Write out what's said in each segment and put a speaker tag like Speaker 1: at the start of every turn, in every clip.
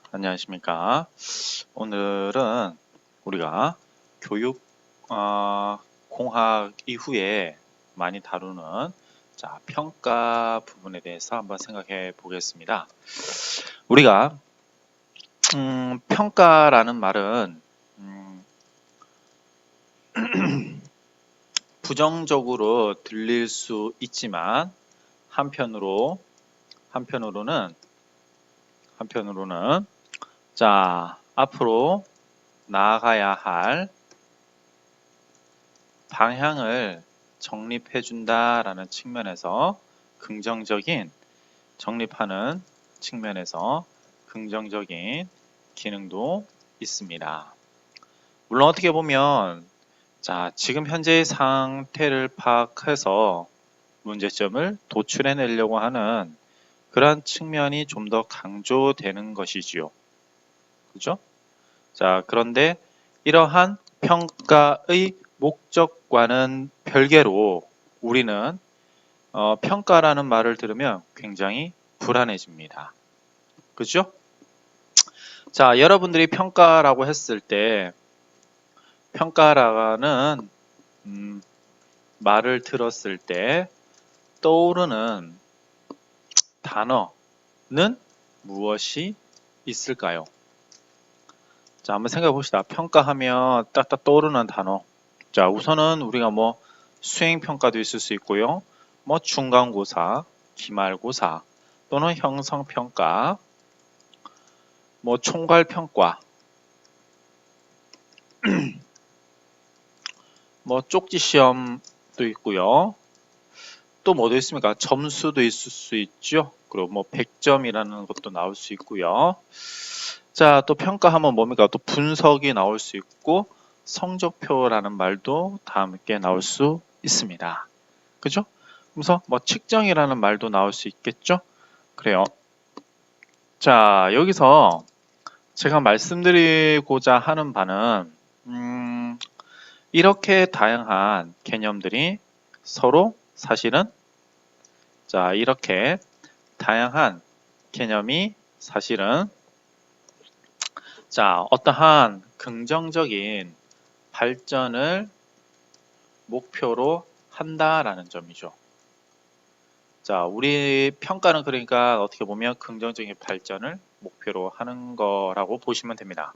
Speaker 1: 안녕하십니까. 오늘은 우리가 교육 공학 이후에 많이 다루는 평가 부분에 대해서 한번 생각해 보겠습니다. 우리가 평가라는 말은 부정적으로 들릴 수 있지만 한편으로는 앞으로 나아가야 할 방향을 정립해 준다라는 측면에서 정립하는 측면에서 긍정적인 기능도 있습니다. 물론 어떻게 보면 지금 현재의 상태를 파악해서 문제점을 도출해 내려고 하는 그런 측면이 좀 더 강조되는 것이지요. 그죠? 그런데 이러한 평가의 목적과는 별개로 우리는 평가라는 말을 들으면 굉장히 불안해집니다. 그죠? 여러분들이 평가라고 했을 때 평가라는 말을 들었을 때 떠오르는 단어는 무엇이 있을까요? 한번 생각해 봅시다. 평가하면 딱딱 떠오르는 단어. 우선은 우리가 수행평가도 있을 수 있고요. 중간고사, 기말고사, 또는 형성평가, 총괄평가, 쪽지시험도 있고요. 또 뭐도 있습니까? 점수도 있을 수 있죠. 그리고 100점이라는 것도 나올 수 있고요. 또 평가하면 뭡니까? 또 분석이 나올 수 있고 성적표라는 말도 다 함께 나올 수 있습니다. 그죠? 그래서 측정이라는 말도 나올 수 있겠죠? 그래요. 여기서 제가 말씀드리고자 하는 바는 이렇게 다양한 개념들이 서로 사실은 이렇게 다양한 개념이 사실은 어떠한 긍정적인 발전을 목표로 한다라는 점이죠. 우리 평가는 그러니까 어떻게 보면 긍정적인 발전을 목표로 하는 거라고 보시면 됩니다.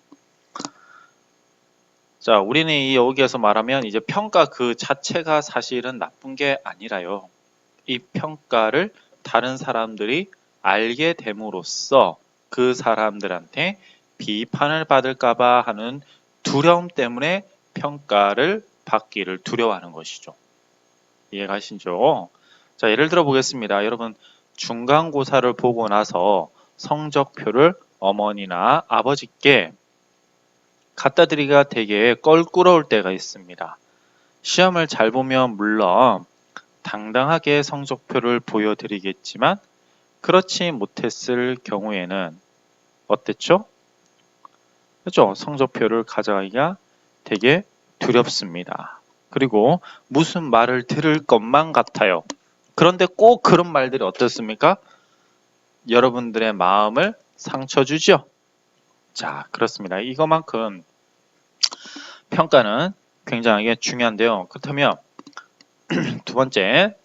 Speaker 1: 우리는 여기에서 말하면 이제 평가 그 자체가 사실은 나쁜 게 아니라요. 이 평가를 다른 사람들이 알게 됨으로써 그 사람들한테 비판을 받을까봐 하는 두려움 때문에 평가를 받기를 두려워하는 것이죠. 이해가시죠? 예를 들어 보겠습니다. 여러분 중간고사를 보고 나서 성적표를 어머니나 아버지께 갖다 드리기가 되게 껄끄러울 때가 있습니다. 시험을 잘 보면 물론 당당하게 성적표를 보여드리겠지만 그렇지 못했을 경우에는 어땠죠? 그렇죠? 성적표를 가져가기가 되게 두렵습니다. 그리고 무슨 말을 들을 것만 같아요. 그런데 꼭 그런 말들이 어떻습니까? 여러분들의 마음을 상처 주죠. 그렇습니다. 이것만큼 평가는 굉장히 중요한데요. 그렇다면 두 번째,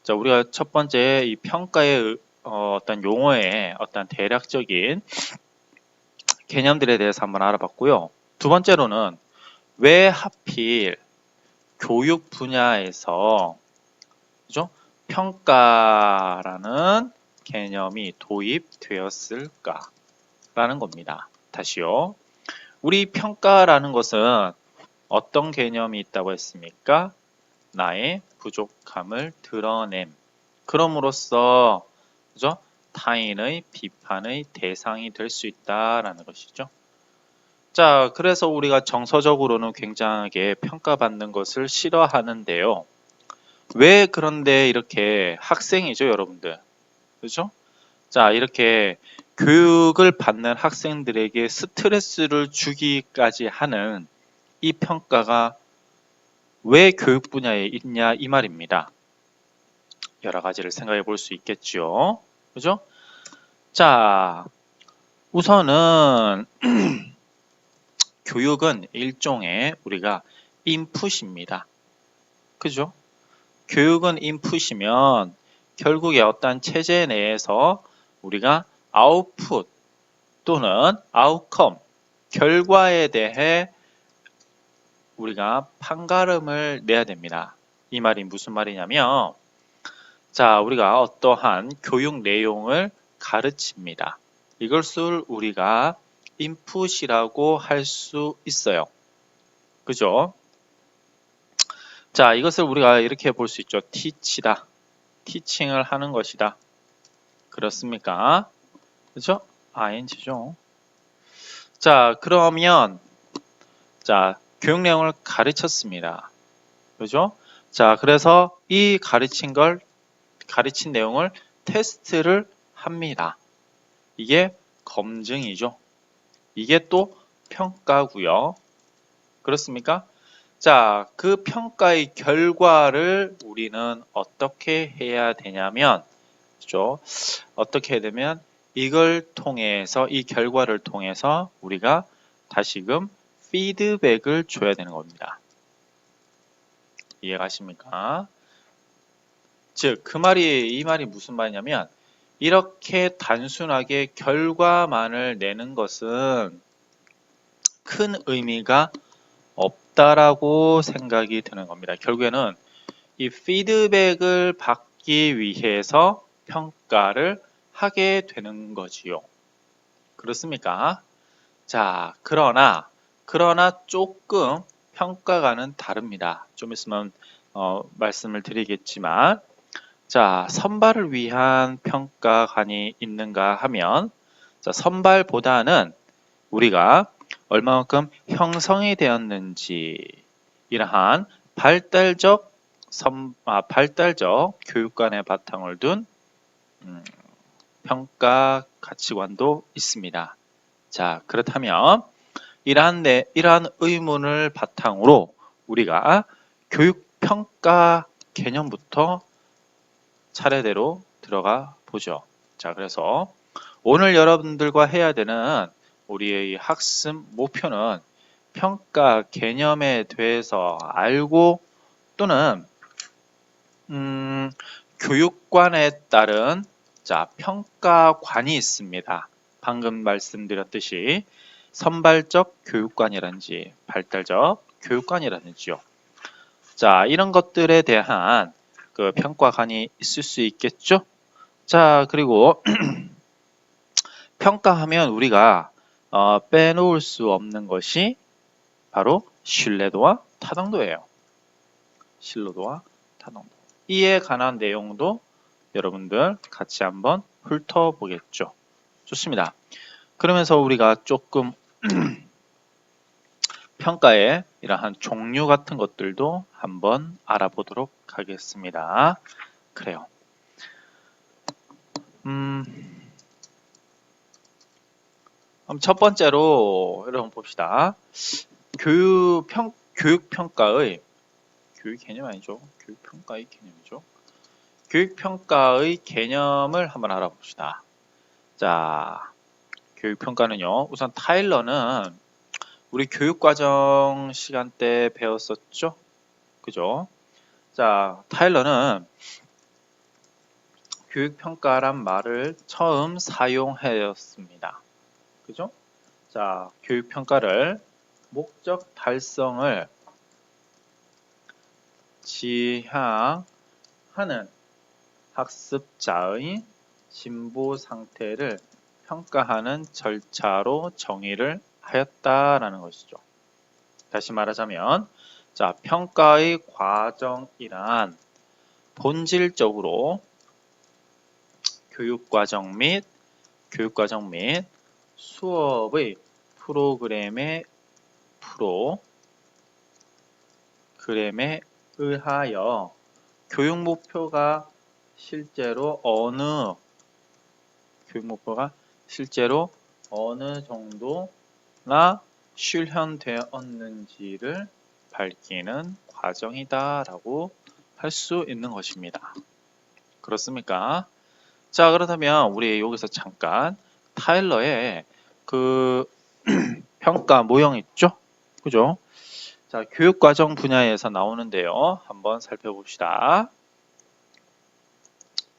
Speaker 1: 우리가 첫 번째 이 평가의 어떤 용어의 어떤 대략적인 개념들에 대해서 한번 알아봤고요. 두 번째로는 왜 하필 교육 분야에서 그죠? 평가라는 개념이 도입되었을까라는 겁니다. 다시요. 우리 평가라는 것은 어떤 개념이 있다고 했습니까? 나의 부족함을 드러냄. 그럼으로써 그죠? 타인의 비판의 대상이 될 수 있다라는 것이죠. 그래서 우리가 정서적으로는 굉장하게 평가받는 것을 싫어하는데요. 왜 그런데 이렇게 학생이죠, 여러분들. 그죠? 이렇게 교육을 받는 학생들에게 스트레스를 주기까지 하는 이 평가가 왜 교육 분야에 있냐 이 말입니다. 여러 가지를 생각해 볼 수 있겠죠. 그죠? 우선은 교육은 일종의 우리가 인풋입니다. 그죠? 교육은 인풋이면 결국에 어떤 체제 내에서 우리가 아웃풋 또는 아웃컴, 결과에 대해 우리가 판가름을 내야 됩니다. 이 말이 무슨 말이냐면, 자, 우리가 어떠한 교육 내용을 가르칩니다. 이것을 우리가 인풋이라고 할 수 있어요. 그죠? 자, 이것을 우리가 이렇게 볼 수 있죠. teach다. 티칭을 하는 것이다. 그렇습니까? 그죠? ing죠. 자, 그러면 자, 교육 내용을 가르쳤습니다. 그죠? 자, 그래서 이 가르친 내용을 테스트를 합니다. 이게 검증이죠. 이게 또 평가고요. 그렇습니까? 자, 그 평가의 결과를 우리는 어떻게 해야 되냐면, 그죠? 어떻게 해야 되면 이걸 통해서, 이 결과를 통해서 우리가 다시금 피드백을 줘야 되는 겁니다. 이해가십니까? 즉, 이 말이 무슨 말이냐면, 이렇게 단순하게 결과만을 내는 것은 큰 의미가 없다라고 생각이 드는 겁니다. 결국에는 이 피드백을 받기 위해서 평가를 하게 되는 거지요. 그렇습니까? 자, 그러나 조금 평가가는 다릅니다. 좀 있으면 말씀을 드리겠지만, 자, 선발을 위한 평가관이 있는가 하면, 자, 선발보다는 우리가 얼마만큼 형성이 되었는지 이러한 발달적 교육관의 바탕을 둔 평가 가치관도 있습니다. 자, 그렇다면 이러한 의문을 바탕으로 우리가 교육평가 개념부터 차례대로 들어가 보죠. 자, 그래서 오늘 여러분들과 해야 되는 우리의 학습 목표는 평가 개념에 대해서 알고 또는 교육관에 따른 평가관이 있습니다. 방금 말씀드렸듯이 선발적 교육관이라든지 발달적 교육관이라든지요. 자, 이런 것들에 대한 그 평가관이 있을 수 있겠죠? 자, 그리고 평가하면 우리가 빼놓을 수 없는 것이 바로 신뢰도와 타당도예요. 신뢰도와 타당도. 이에 관한 내용도 여러분들 같이 한번 훑어보겠죠. 좋습니다. 그러면서 우리가 조금 평가의 이러한 종류 같은 것들도 한번 알아보도록 하겠습니다. 그래요. 그럼 첫 번째로 여러분 봅시다. 교육평가의 개념 아니죠? 교육평가의 개념이죠. 교육평가의 개념을 한번 알아봅시다. 자, 교육평가는요. 우선 타일러는 우리 교육과정 시간 때 배웠었죠? 그죠? 자, 타일러는 교육평가란 말을 처음 사용하였습니다. 그죠? 자, 교육평가를 목적 달성을 지향하는 학습자의 진보 상태를 평가하는 절차로 정의를 하였다라는 것이죠. 다시 말하자면, 자, 평가의 과정이란 본질적으로 교육과정 및 수업의 프로그램에 의하여 교육 목표가 실제로 어느 정도나 실현되었는지를 밝히는 과정이다라고 할 수 있는 것입니다. 그렇습니까? 자, 그렇다면 우리 여기서 잠깐 타일러의 그 평가 모형 있죠? 그죠? 자, 교육과정 분야에서 나오는데요. 한번 살펴봅시다.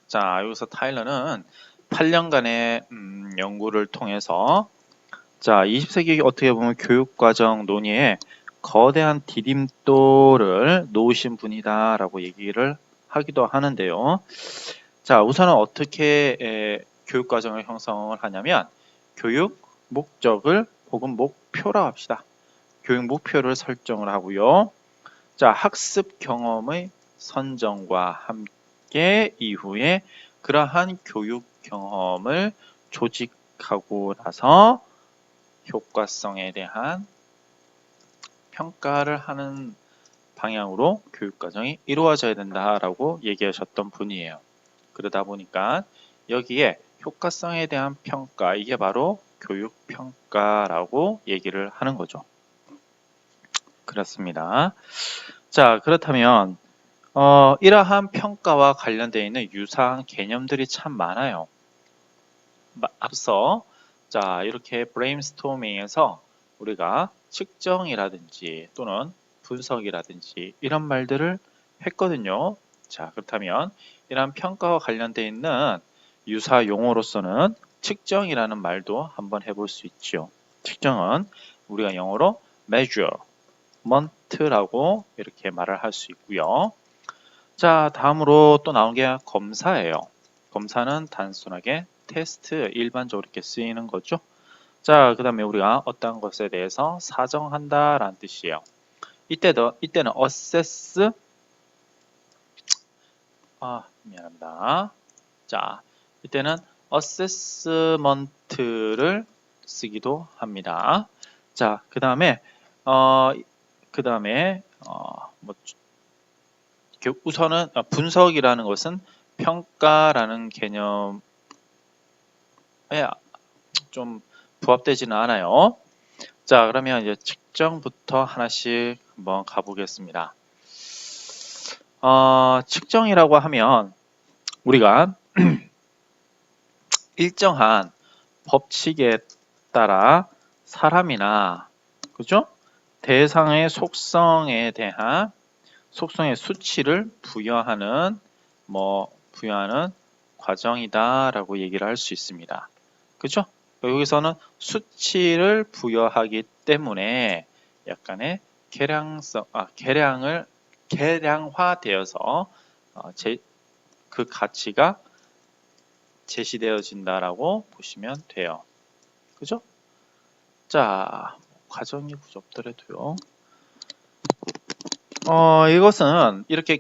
Speaker 1: 자, 여기서 타일러는 8년간의 연구를 통해서 자, 20세기 어떻게 보면 교육과정 논의에 거대한 디딤돌을 놓으신 분이다라고 얘기를 하기도 하는데요. 자, 우선은 어떻게 교육과정을 형성을 하냐면 교육 목적을 혹은 목표라 합시다. 교육 목표를 설정을 하고요. 자, 학습 경험의 선정과 함께 이후에 그러한 교육 경험을 조직하고 나서 효과성에 대한 평가를 하는 방향으로 교육과정이 이루어져야 된다라고 얘기하셨던 분이에요. 그러다 보니까 여기에 효과성에 대한 평가, 이게 바로 교육평가라고 얘기를 하는 거죠. 그렇습니다. 자, 그렇다면 이러한 평가와 관련되어 있는 유사한 개념들이 참 많아요. 앞서 자, 이렇게 브레인스토밍에서 우리가 측정이라든지 또는 분석이라든지 이런 말들을 했거든요. 자, 그렇다면 이러한 평가와 관련되어 있는 유사 용어로서는 측정이라는 말도 한번 해볼 수 있죠. 측정은 우리가 영어로 measurement라고 이렇게 말을 할 수 있고요. 자, 다음으로 또 나온 게 검사예요. 검사는 단순하게 테스트, 일반적으로 이렇게 쓰이는 거죠. 자, 그 다음에 우리가 어떤 것에 대해서 사정한다 라는 뜻이에요. 이때는 assess, 미안합니다. 자, 이때는 assessment를 쓰기도 합니다. 자, 그 다음에 우선은 분석이라는 것은 평가라는 개념에 좀 부합되지는 않아요. 자, 그러면 이제 측정부터 하나씩 한번 가보겠습니다. 측정이라고 하면 우리가 일정한 법칙에 따라 사람이나 그죠? 대상의 속성에 대한 속성의 수치를 부여하는 과정이다라고 얘기를 할 수 있습니다. 그죠? 여기서는 수치를 부여하기 때문에 약간의 계량화되어서 그 가치가 제시되어진다라고 보시면 돼요. 그죠? 자, 과정이 굳이 없더라도요. 이것은 이렇게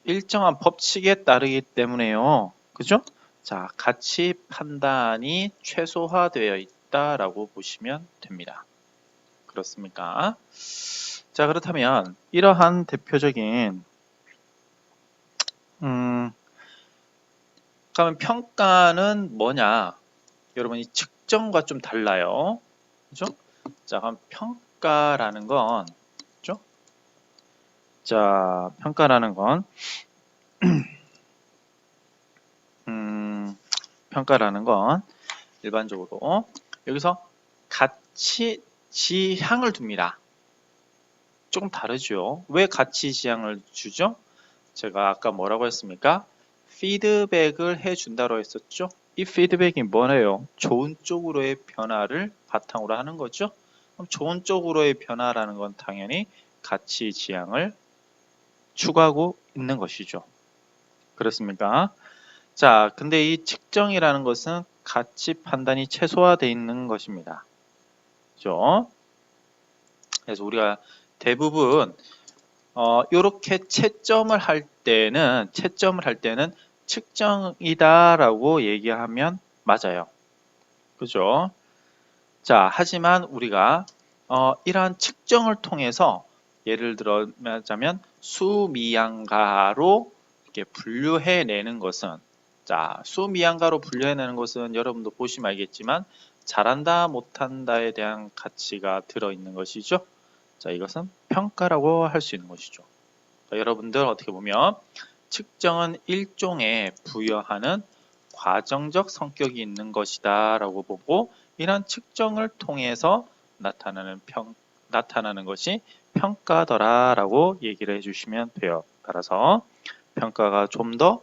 Speaker 1: 일정한 법칙에 따르기 때문에요. 그죠? 자, 가치 판단이 최소화되어 있다라고 보시면 됩니다. 그렇습니까? 자, 그렇다면 이러한 대표적인 그러면 평가는 뭐냐? 여러분 이 측정과 좀 달라요. 그죠? 자, 그럼 평가라는 건 그죠? 자, 평가라는 건 평가라는 건 일반적으로 여기서 가치 지향을 둡니다. 조금 다르죠. 왜 가치 지향을 주죠? 제가 아까 뭐라고 했습니까? 피드백을 해준다고 했었죠. 이 피드백이 뭐예요? 좋은 쪽으로의 변화를 바탕으로 하는 거죠. 그럼 좋은 쪽으로의 변화라는 건 당연히 가치 지향을 추구하고 있는 것이죠. 그렇습니까? 자, 근데 이 측정이라는 것은 가치 판단이 최소화되어 있는 것입니다. 그죠? 그래서 우리가 대부분 이렇게 채점을 할 때는 측정이다라고 얘기하면 맞아요. 그죠? 자, 하지만 우리가 이러한 측정을 통해서 예를 들자면 수미양가로 이렇게 분류해내는 것은 수미양가로 분류해내는 것은 여러분도 보시면 알겠지만 잘한다 못한다에 대한 가치가 들어있는 것이죠. 자, 이것은 평가라고 할 수 있는 것이죠. 자, 여러분들 어떻게 보면 측정은 일종의 부여하는 과정적 성격이 있는 것이다 라고 보고 이런 측정을 통해서 나타나는 것이 평가더라라고 얘기를 해주시면 돼요. 따라서 평가가 좀 더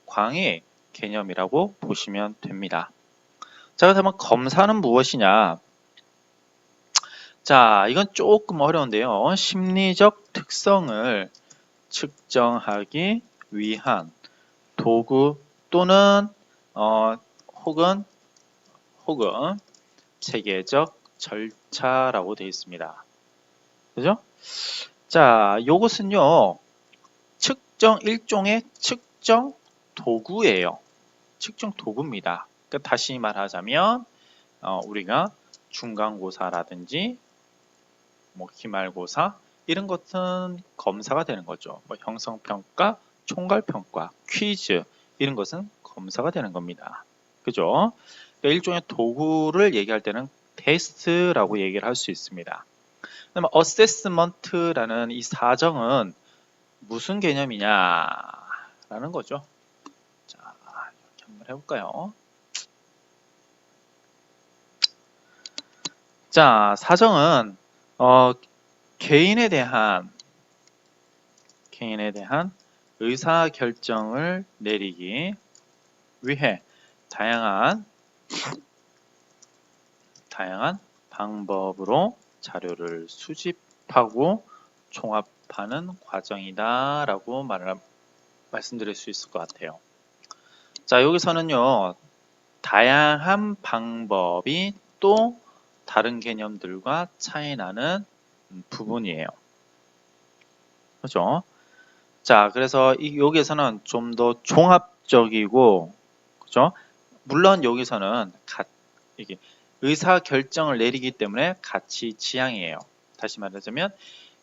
Speaker 1: 광의 개념이라고 보시면 됩니다. 자, 그렇다면 검사는 무엇이냐? 자, 이건 조금 어려운데요. 심리적 특성을 측정하기 위한 도구 또는 혹은 체계적 절차라고 되어 있습니다. 그죠? 자, 요것은요. 일종의 측정 도구예요. 측정 도구입니다. 그러니까 다시 말하자면 우리가 중간고사라든지 뭐 기말고사 이런 것은 검사가 되는 거죠. 뭐 형성평가, 총괄평가, 퀴즈 이런 것은 검사가 되는 겁니다. 그죠? 그러니까 일종의 도구를 얘기할 때는 테스트라고 얘기를 할 수 있습니다. 그러면 어세스먼트라는 이 사정은 무슨 개념이냐라는 거죠. 자, 이렇게 한번 해볼까요? 자, 사정은 개인에 대한 의사 결정을 내리기 위해 다양한 방법으로 자료를 수집하고 종합하는 과정이다라고 말씀드릴 수 있을 것 같아요. 자, 여기서는요, 다양한 방법이 또 다른 개념들과 차이 나는 부분이에요. 그죠? 자, 그래서 여기에서는 좀 더 종합적이고, 그죠? 물론 여기서는 이게 의사 결정을 내리기 때문에 가치 지향이에요. 다시 말하자면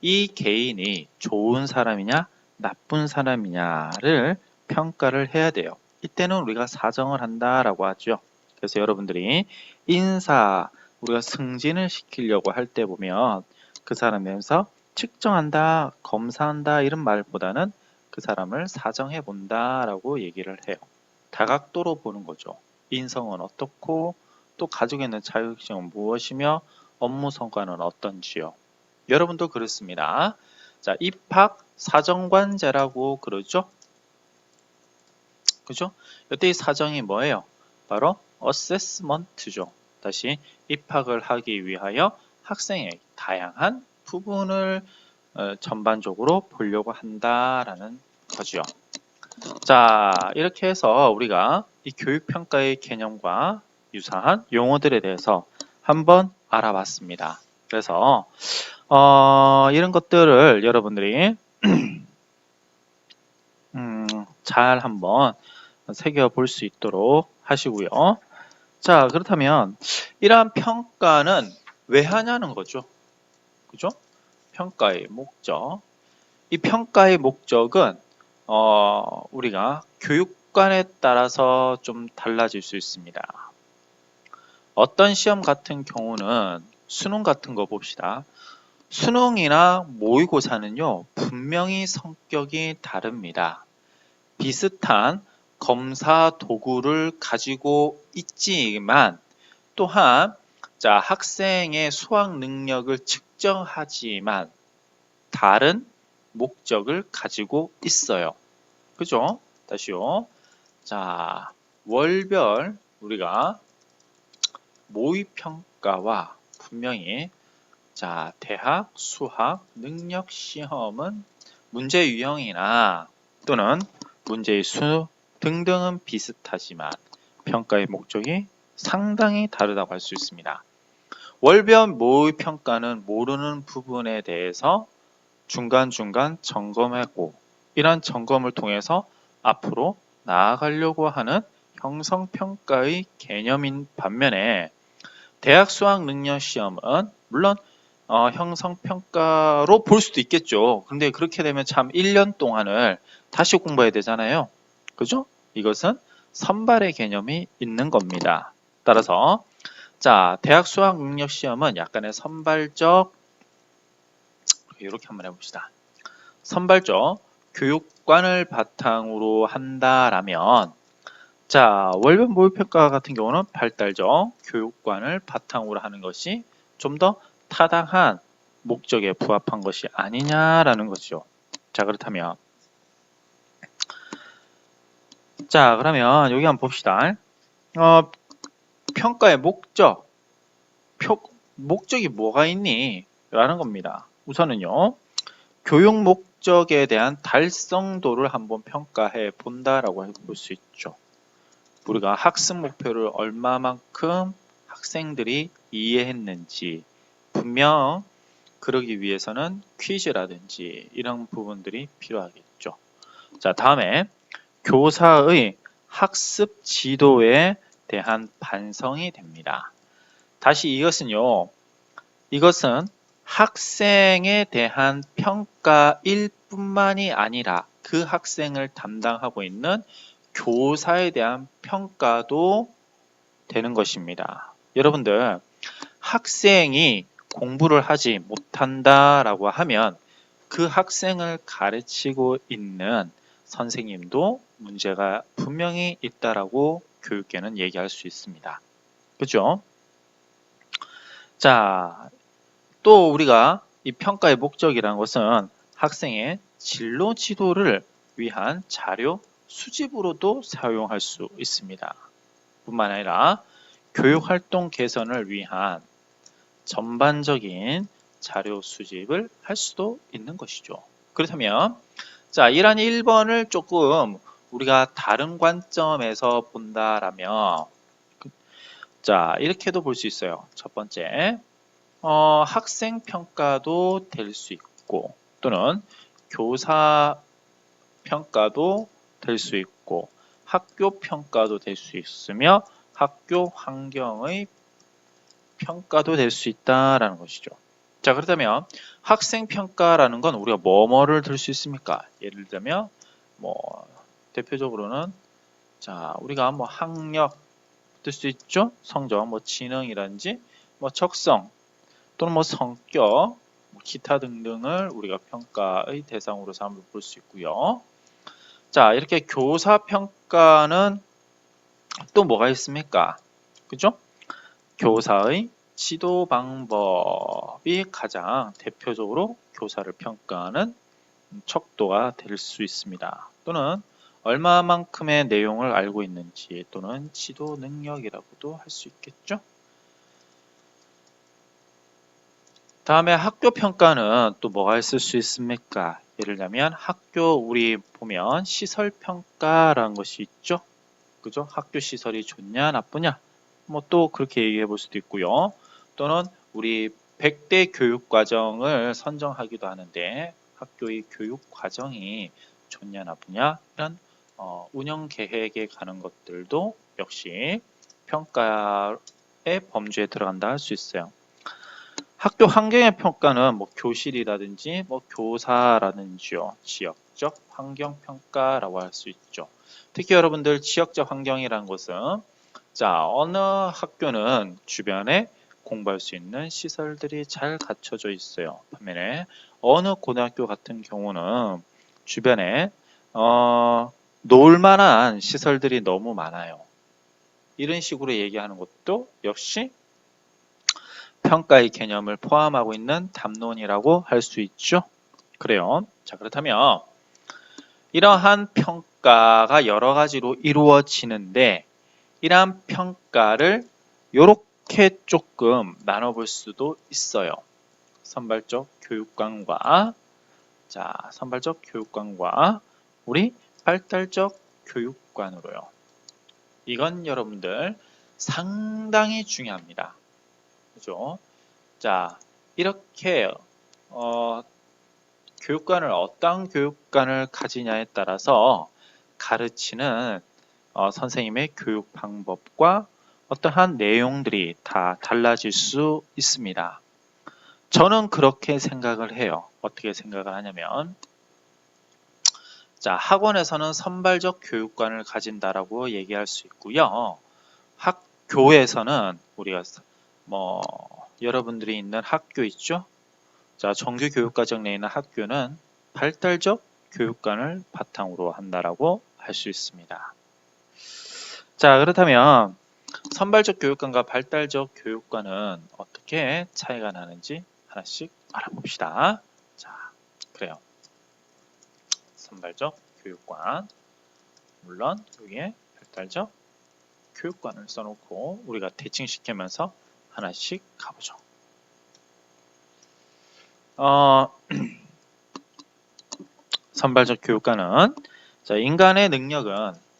Speaker 1: 이 개인이 좋은 사람이냐 나쁜 사람이냐를 평가를 해야 돼요. 이때는 우리가 사정을 한다라고 하죠. 그래서 여러분들이 우리가 승진을 시키려고 할 때 보면 그 사람에서 측정한다, 검사한다 이런 말보다는 그 사람을 사정해 본다라고 얘기를 해요. 다각도로 보는 거죠. 인성은 어떻고 또 가지고 있는 자격증은 무엇이며 업무 성과는 어떤지요. 여러분도 그렇습니다. 자, 입학 사정관제라고 그러죠. 그죠? 이때 이 사정이 뭐예요? 바로 어세스먼트죠. 다시 입학을 하기 위하여 학생의 다양한 부분을 전반적으로 보려고 한다라는 거죠. 자, 이렇게 해서 우리가 이 교육평가의 개념과 유사한 용어들에 대해서 한번 알아봤습니다. 그래서 이런 것들을 여러분들이 잘 한번 새겨볼 수 있도록 하시고요. 자, 그렇다면 이러한 평가는 왜 하냐는 거죠. 그죠? 평가의 목적. 이 평가의 목적은 우리가 교육관에 따라서 좀 달라질 수 있습니다. 어떤 시험 같은 경우는 수능 같은 거 봅시다. 수능이나 모의고사는요, 분명히 성격이 다릅니다. 비슷한 검사 도구를 가지고 있지만 또한 자, 학생의 수학 능력을 측정하지만 다른 목적을 가지고 있어요. 그죠? 다시요. 자, 월별 우리가 모의평가와 분명히 자, 대학 수학 능력 시험은 문제 유형이나 또는 문제의 수 등등은 비슷하지만 평가의 목적이 상당히 다르다고 할 수 있습니다. 월별 모의평가는 모르는 부분에 대해서 중간중간 점검하고 이러한 점검을 통해서 앞으로 나아가려고 하는 형성평가의 개념인 반면에 대학 수학 능력 시험은 물론 형성평가로 볼 수도 있겠죠. 근데 그렇게 되면 참 1년 동안을 다시 공부해야 되잖아요. 그죠? 이것은 선발의 개념이 있는 겁니다. 따라서 자, 대학 수학 능력 시험은 약간의 선발적 이렇게 한번 해봅시다. 선발적 교육관을 바탕으로 한다라면 자, 월별 모의평가 같은 경우는 발달적 교육관을 바탕으로 하는 것이 좀 더 타당한 목적에 부합한 것이 아니냐라는 것이죠. 자, 그렇다면 자, 그러면 여기 한번 봅시다. 평가의 목적이 뭐가 있니? 라는 겁니다. 우선은요, 교육 목적에 대한 달성도를 한번 평가해 본다라고 볼 수 있죠. 우리가 학습 목표를 얼마만큼 학생들이 이해했는지, 분명 그러기 위해서는 퀴즈라든지 이런 부분들이 필요하겠죠. 자, 다음에 교사의 학습 지도에 대한 반성이 됩니다. 다시 이것은 학생에 대한 평가일 뿐만이 아니라 그 학생을 담당하고 있는 교사에 대한 평가도 되는 것입니다. 여러분들, 학생이 공부를 하지 못한다라고 하면 그 학생을 가르치고 있는 선생님도 문제가 분명히 있다라고 교육계는 얘기할 수 있습니다. 그죠? 자, 또 우리가 이 평가의 목적이라는 것은 학생의 진로 지도를 위한 자료 수집으로도 사용할 수 있습니다. 뿐만 아니라 교육활동 개선을 위한 전반적인 자료 수집을 할 수도 있는 것이죠. 그렇다면 자, 이란 1번을 조금 우리가 다른 관점에서 본다라면 자, 이렇게도 볼 수 있어요. 첫 번째, 학생 평가도 될 수 있고 또는 교사 평가도 될 수 있고 학교 평가도 될 수 있으며 학교 환경의 평가도 될 수 있다라는 것이죠. 자, 그렇다면 학생 평가라는 건 우리가 뭐를 들 수 있습니까? 예를 들면 대표적으로는 자, 우리가 학력 들 수 있죠. 성적, 지능이라든지 적성 또는 성격, 기타 등등을 우리가 평가의 대상으로 한번 볼 수 있고요. 자, 이렇게 교사 평가는 또 뭐가 있습니까? 그죠? 교사의 지도 방법이 가장 대표적으로 교사를 평가하는 척도가 될 수 있습니다. 또는 얼마만큼의 내용을 알고 있는지 또는 지도 능력이라고도 할 수 있겠죠. 다음에 학교 평가는 또 뭐가 있을 수 있습니까? 예를 들면 학교 우리 보면 시설 평가라는 것이 있죠. 그죠? 학교 시설이 좋냐 나쁘냐 또 그렇게 얘기해 볼 수도 있고요. 또는 우리 100대 교육 과정을 선정하기도 하는데 학교의 교육 과정이 좋냐 나쁘냐 이런 운영 계획에 가는 것들도 역시 평가의 범주에 들어간다 할 수 있어요. 학교 환경의 평가는 교실이라든지 교사라든지요. 지역적 환경 평가라고 할 수 있죠. 특히 여러분들 지역적 환경이라는 것은 자, 어느 학교는 주변에 공부할 수 있는 시설들이 잘 갖춰져 있어요. 반면에 어느 고등학교 같은 경우는 주변에 놀 만한 시설들이 너무 많아요. 이런 식으로 얘기하는 것도 역시 평가의 개념을 포함하고 있는 담론이라고 할 수 있죠. 그래요. 자, 그렇다면 이러한 평가가 여러 가지로 이루어지는데 이러한 평가를 이렇게 조금 나눠볼 수도 있어요. 선발적 교육관과 우리 발달적 교육관으로요. 이건 여러분들 상당히 중요합니다. 그죠? 자, 이렇게 교육관을 어떤 교육관을 가지냐에 따라서 가르치는 선생님의 교육 방법과 어떠한 내용들이 다 달라질 수 있습니다. 저는 그렇게 생각을 해요. 어떻게 생각을 하냐면 자, 학원에서는 선발적 교육관을 가진다라고 얘기할 수 있고요. 학교에서는 우리가 여러분들이 있는 학교 있죠? 자, 정규 교육과정 내에 있는 학교는 발달적 교육관을 바탕으로 한다라고 할 수 있습니다. 자, 그렇다면 선발적 교육관과 발달적 교육관은 어떻게 차이가 나는지 하나씩 알아봅시다. 자, 그래요. 선발적 교육관, 물론 여기에 발달적 교육관을 써놓고 우리가 대칭시키면서 하나씩 가보죠. 선발적 교육관은 자, 인간의 능력은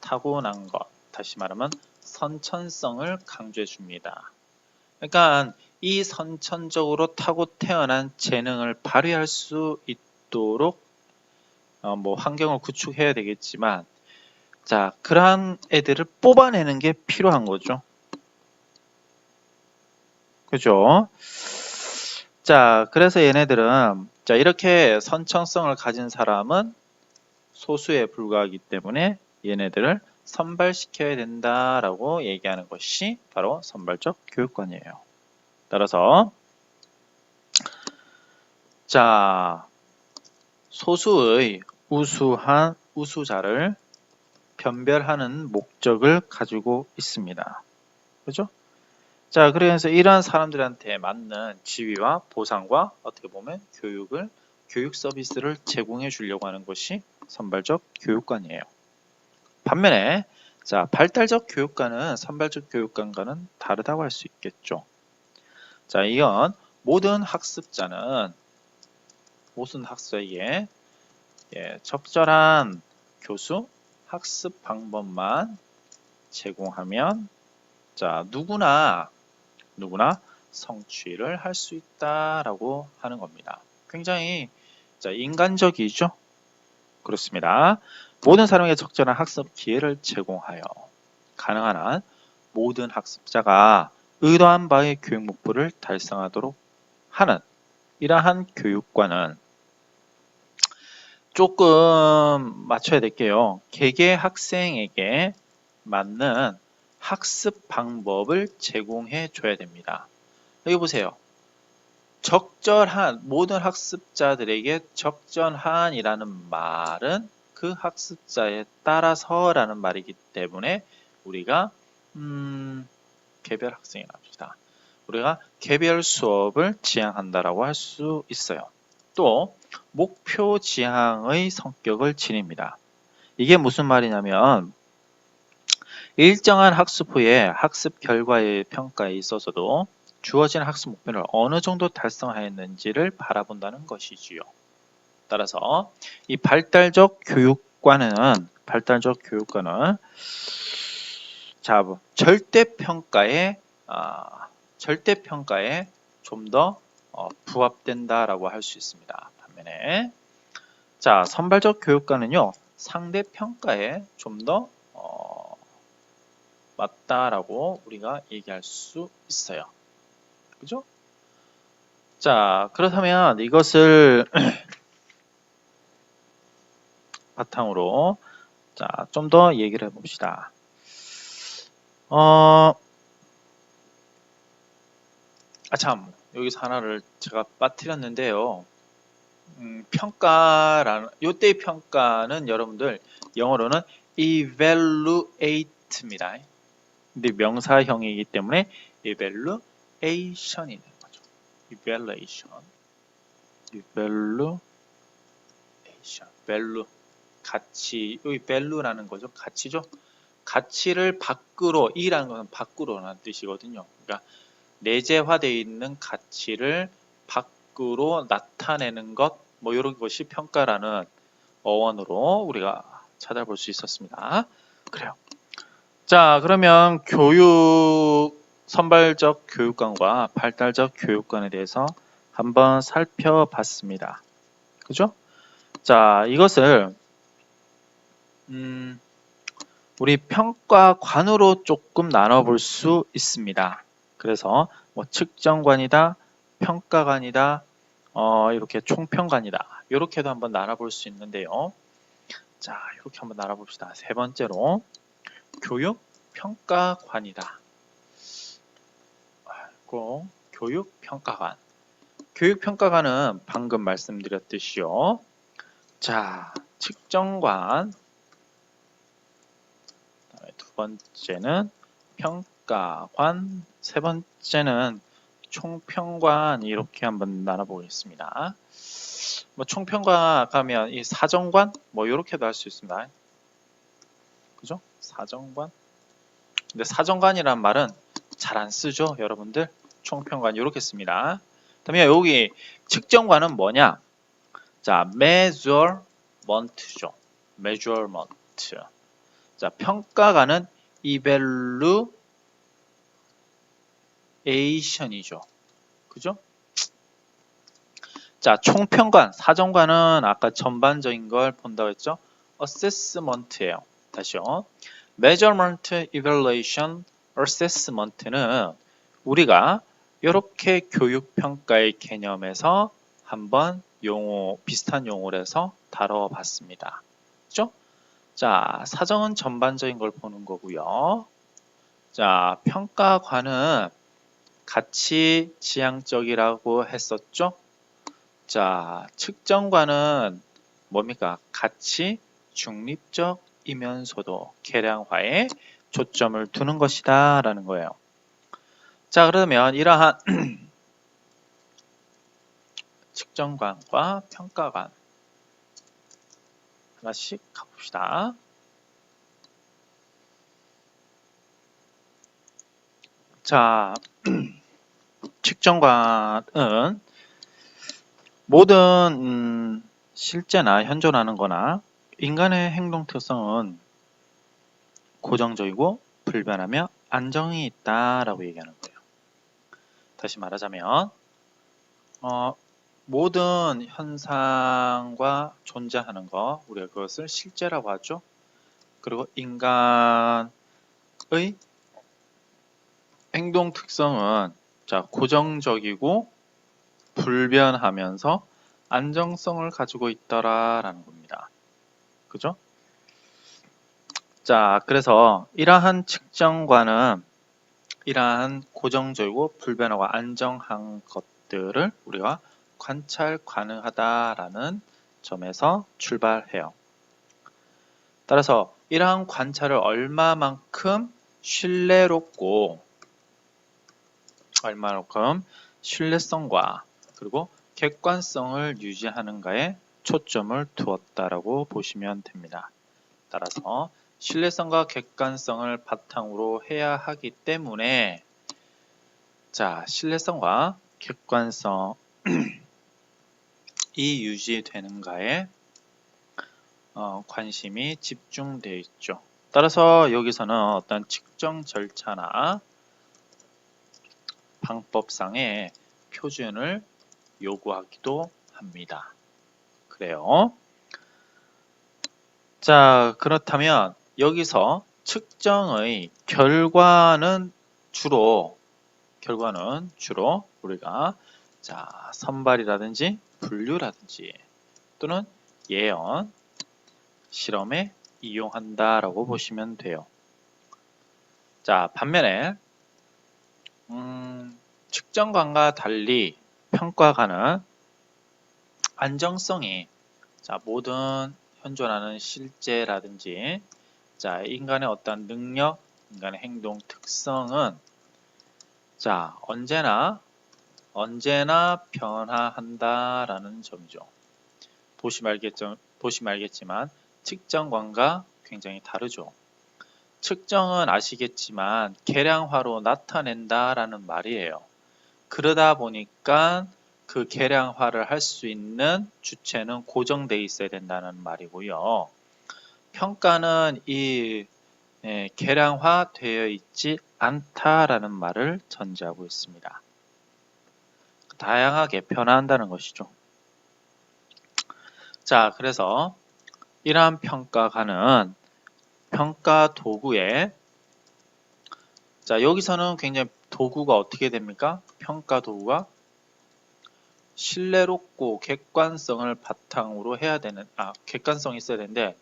Speaker 1: 타고난 것, 다시 말하면 선천성을 강조해 줍니다. 그러니까 이 선천적으로 타고 태어난 재능을 발휘할 수 있도록 뭐 환경을 구축해야 되겠지만, 자, 그러한 애들을 뽑아내는 게 필요한 거죠. 그죠? 자, 그래서 얘네들은 자, 이렇게 선천성을 가진 사람은 소수에 불과하기 때문에 얘네들을 선발시켜야 된다라고 얘기하는 것이 바로 선발적 교육관이에요. 따라서 자, 소수의 우수한 우수자를 변별하는 목적을 가지고 있습니다. 그죠? 자, 그래서 이러한 사람들한테 맞는 지위와 보상과 어떻게 보면 교육 서비스를 제공해 주려고 하는 것이 선발적 교육관이에요. 반면에 자, 발달적 교육관은 선발적 교육관과는 다르다고 할 수 있겠죠. 자, 이건 모든 학습자에게 적절한 교수, 학습 방법만 제공하면 자, 누구나 성취를 할 수 있다라고 하는 겁니다. 굉장히 자, 인간적이죠? 그렇습니다. 모든 사람에게 적절한 학습 기회를 제공하여 가능한 한 모든 학습자가 의도한 바의 교육 목표를 달성하도록 하는 이러한 교육관은 조금 맞춰야 될게요. 개개 학생에게 맞는 학습 방법을 제공해 줘야 됩니다. 여기 보세요. 모든 학습자들에게 적절한이라는 말은 그 학습자에 따라서라는 말이기 때문에 우리가 개별 학생이라 합시다. 우리가 개별 수업을 지향한다라고 할 수 있어요. 또 목표 지향의 성격을 지닙니다. 이게 무슨 말이냐면 일정한 학습 후에 학습 결과의 평가에 있어서도 주어진 학습 목표를 어느 정도 달성하였는지를 바라본다는 것이지요. 따라서 이 발달적 교육관은 자, 절대평가에 좀 더 부합된다라고 할 수 있습니다. 반면에 자, 선발적 교육관은요, 상대평가에 좀 더 맞다라고 우리가 얘기할 수 있어요. 그죠? 자, 그렇다면 이것을 바탕으로 자, 좀 더 얘기를 해봅시다. 참, 여기서 하나를 제가 빠뜨렸는데요. 요때의 평가는 여러분들 영어로는 evaluate입니다. 근데 명사형이기 때문에 evaluation이 되는 거죠. evaluation. value. 가치. 여기 value라는 거죠. 가치죠. 가치를 밖으로, 이라는 것은 밖으로라는 뜻이거든요. 그러니까 내재화되어 있는 가치를 밖으로 나타내는 것, 뭐 이런 것이 평가라는 어원으로 우리가 찾아볼 수 있었습니다. 그래요. 자, 그러면 선발적 교육관과 발달적 교육관에 대해서 한번 살펴봤습니다. 그죠? 자, 이것을 우리 평가관으로 조금 나눠볼 수 있습니다. 그래서 뭐 측정관이다, 평가관이다, 이렇게 총평관이다. 이렇게도 한번 나눠볼 수 있는데요. 자, 이렇게 한번 나눠봅시다. 세 번째로 교육평가관이다. 교육평가관. 교육평가관은 방금 말씀드렸듯이요. 자, 측정관, 두 번째는 평가관, 세 번째는 총평관 이렇게 한번 나눠보겠습니다. 뭐 총평관 가면 이 사정관 뭐 이렇게도 할 수 있습니다. 그죠? 사정관. 근데 사정관이란 말은 잘 안 쓰죠, 여러분들. 총평관 이렇게 씁니다. 그다음에 여기 측정관은 뭐냐? 자, measurement죠. measurement. 자, 평가관은 evaluation이죠. 그죠? 자, 총평관, 사정관은 아까 전반적인 걸 본다고 했죠? assessment예요. 다시요. measurement, evaluation, assessment는 우리가 이렇게 교육평가의 개념에서 한번 용어, 비슷한 용어를 해서 다뤄봤습니다. 그죠? 자, 사정은 전반적인 걸 보는 거고요. 자, 평가관은 가치 지향적이라고 했었죠? 자, 측정관은 뭡니까? 가치 중립적이면서도 계량화에 초점을 두는 것이다 라는 거예요. 자, 그러면 이러한 측정관과 평가관 하나씩 가봅시다. 자, 측정관은 모든 실제나 현존하는 거나 인간의 행동 특성은 고정적이고 불변하며 안정이 있다라고 얘기하는 거예요. 다시 말하자면 모든 현상과 존재하는 거 우리가 그것을 실제라고 하죠. 그리고 인간의 행동 특성은 자, 고정적이고 불변하면서 안정성을 가지고 있더라라는 겁니다. 그죠? 자, 그래서 이러한 측정관은 이러한 고정적이고 불변하고 안정한 것들을 우리가 관찰 가능하다라는 점에서 출발해요. 따라서 이러한 관찰을 얼마만큼 신뢰성과 그리고 객관성을 유지하는가에 초점을 두었다라고 보시면 됩니다. 따라서 신뢰성과 객관성을 바탕으로 해야 하기 때문에 자, 신뢰성과 객관성이 유지되는가에 관심이 집중되어 있죠. 따라서 여기서는 어떤 측정 절차나 방법상의 표준을 요구하기도 합니다. 그래요. 자, 그렇다면 여기서 측정의 결과는 주로 우리가 자, 선발이라든지 분류라든지 또는 예언, 실험에 이용한다라고 보시면 돼요. 자, 반면에 측정관과 달리 평가관은 안정성이 자, 모든 현존하는 실제라든지 자, 인간의 어떤 능력, 인간의 행동 특성은 자, 언제나 변화한다라는 점이죠. 보시면 알겠지만 측정관과 굉장히 다르죠. 측정은 아시겠지만 계량화로 나타낸다라는 말이에요. 그러다 보니까 그 계량화를 할 수 있는 주체는 고정되어 있어야 된다는 말이고요. 평가는 이 계량화되어 있지 않다라는 말을 전제하고 있습니다. 다양하게 변화한다는 것이죠. 자, 그래서 이러한 평가가는 평가 도구에 자, 여기서는 굉장히 도구가 어떻게 됩니까? 평가 도구가 신뢰롭고 객관성을 바탕으로 해야 되는 객관성이 있어야 되는데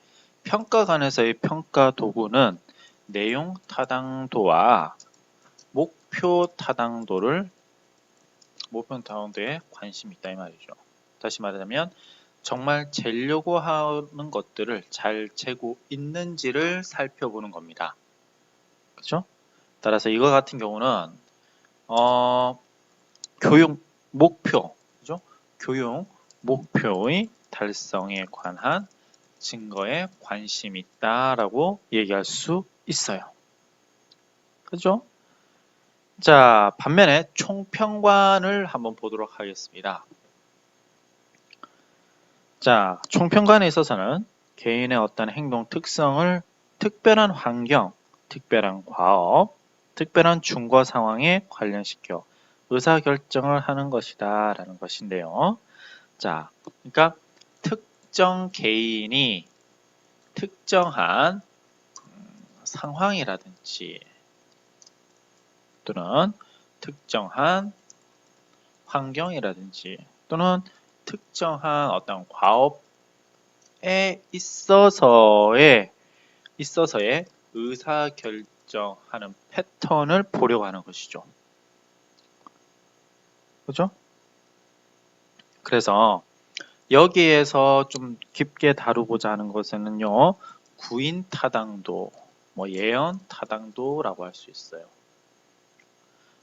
Speaker 1: 평가관에서의 평가 도구는 내용 타당도와 목표 타당도에 관심이 있다 이 말이죠. 다시 말하자면 정말 재려고 하는 것들을 잘 재고 있는지를 살펴보는 겁니다. 그죠? 따라서 이거 같은 경우는 교육 목표, 그죠? 교육 목표의 달성에 관한 증거에 관심이 있다라고 얘기할 수 있어요. 그죠? 자, 반면에 총평관을 한번 보도록 하겠습니다. 자, 총평관에 있어서는 개인의 어떤 행동 특성을 특별한 환경, 특별한 과업, 특별한 중거 상황에 관련시켜 의사결정을 하는 것이다 라는 것인데요. 자, 그러니까 특정 개인이 특정한 상황이라든지 또는 특정한 환경이라든지 또는 특정한 어떤 과업에 있어서의 의사결정하는 패턴을 보려고 하는 것이죠. 그죠? 그래서 여기에서 좀 깊게 다루고자 하는 것은요, 구인 타당도, 예언 타당도라고 할 수 있어요.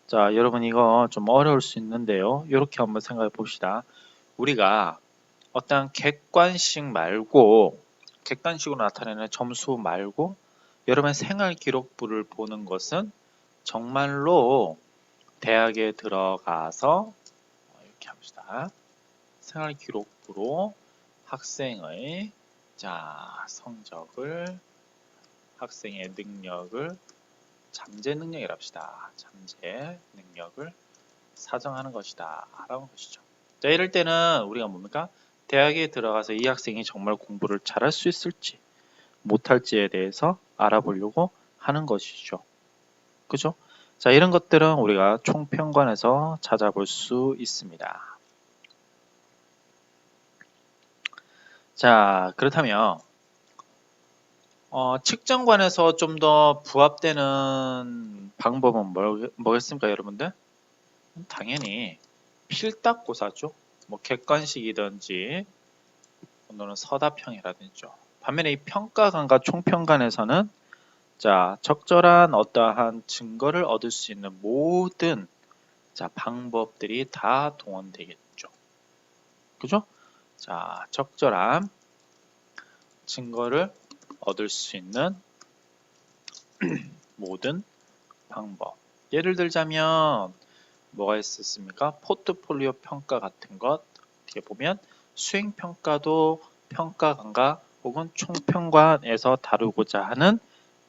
Speaker 1: 자, 여러분 이거 좀 어려울 수 있는데요. 이렇게 한번 생각해 봅시다. 우리가 어떤 객관식으로 나타내는 점수 말고 여러분의 생활 기록부를 보는 것은 정말로 대학에 들어가서 이렇게 합시다. 생활 기록부로 학생의 성적을, 학생의 능력을, 잠재 능력이라 합시다. 잠재 능력을 사정하는 것이다 라는 것이죠. 자, 이럴 때는 우리가 뭡니까? 대학에 들어가서 이 학생이 정말 공부를 잘할 수 있을지 못할지에 대해서 알아보려고 하는 것이죠. 그죠? 자, 이런 것들은 우리가 총평관에서 찾아볼 수 있습니다. 자, 그렇다면 측정관에서 좀 더 부합되는 방법은 뭐겠습니까, 여러분들? 당연히 필답고사죠. 객관식이든지 또는 서답형이라든지. 반면에 이 평가관과 총평관에서는 적절한 어떠한 증거를 얻을 수 있는 모든 방법들이 다 동원되겠죠. 그죠? 자, 적절한 증거를 얻을 수 있는 모든 방법. 예를 들자면 뭐가 있었습니까? 포트폴리오 평가 같은 것 어떻게 보면 수행평가도 평가관과 혹은 총평관에서 다루고자 하는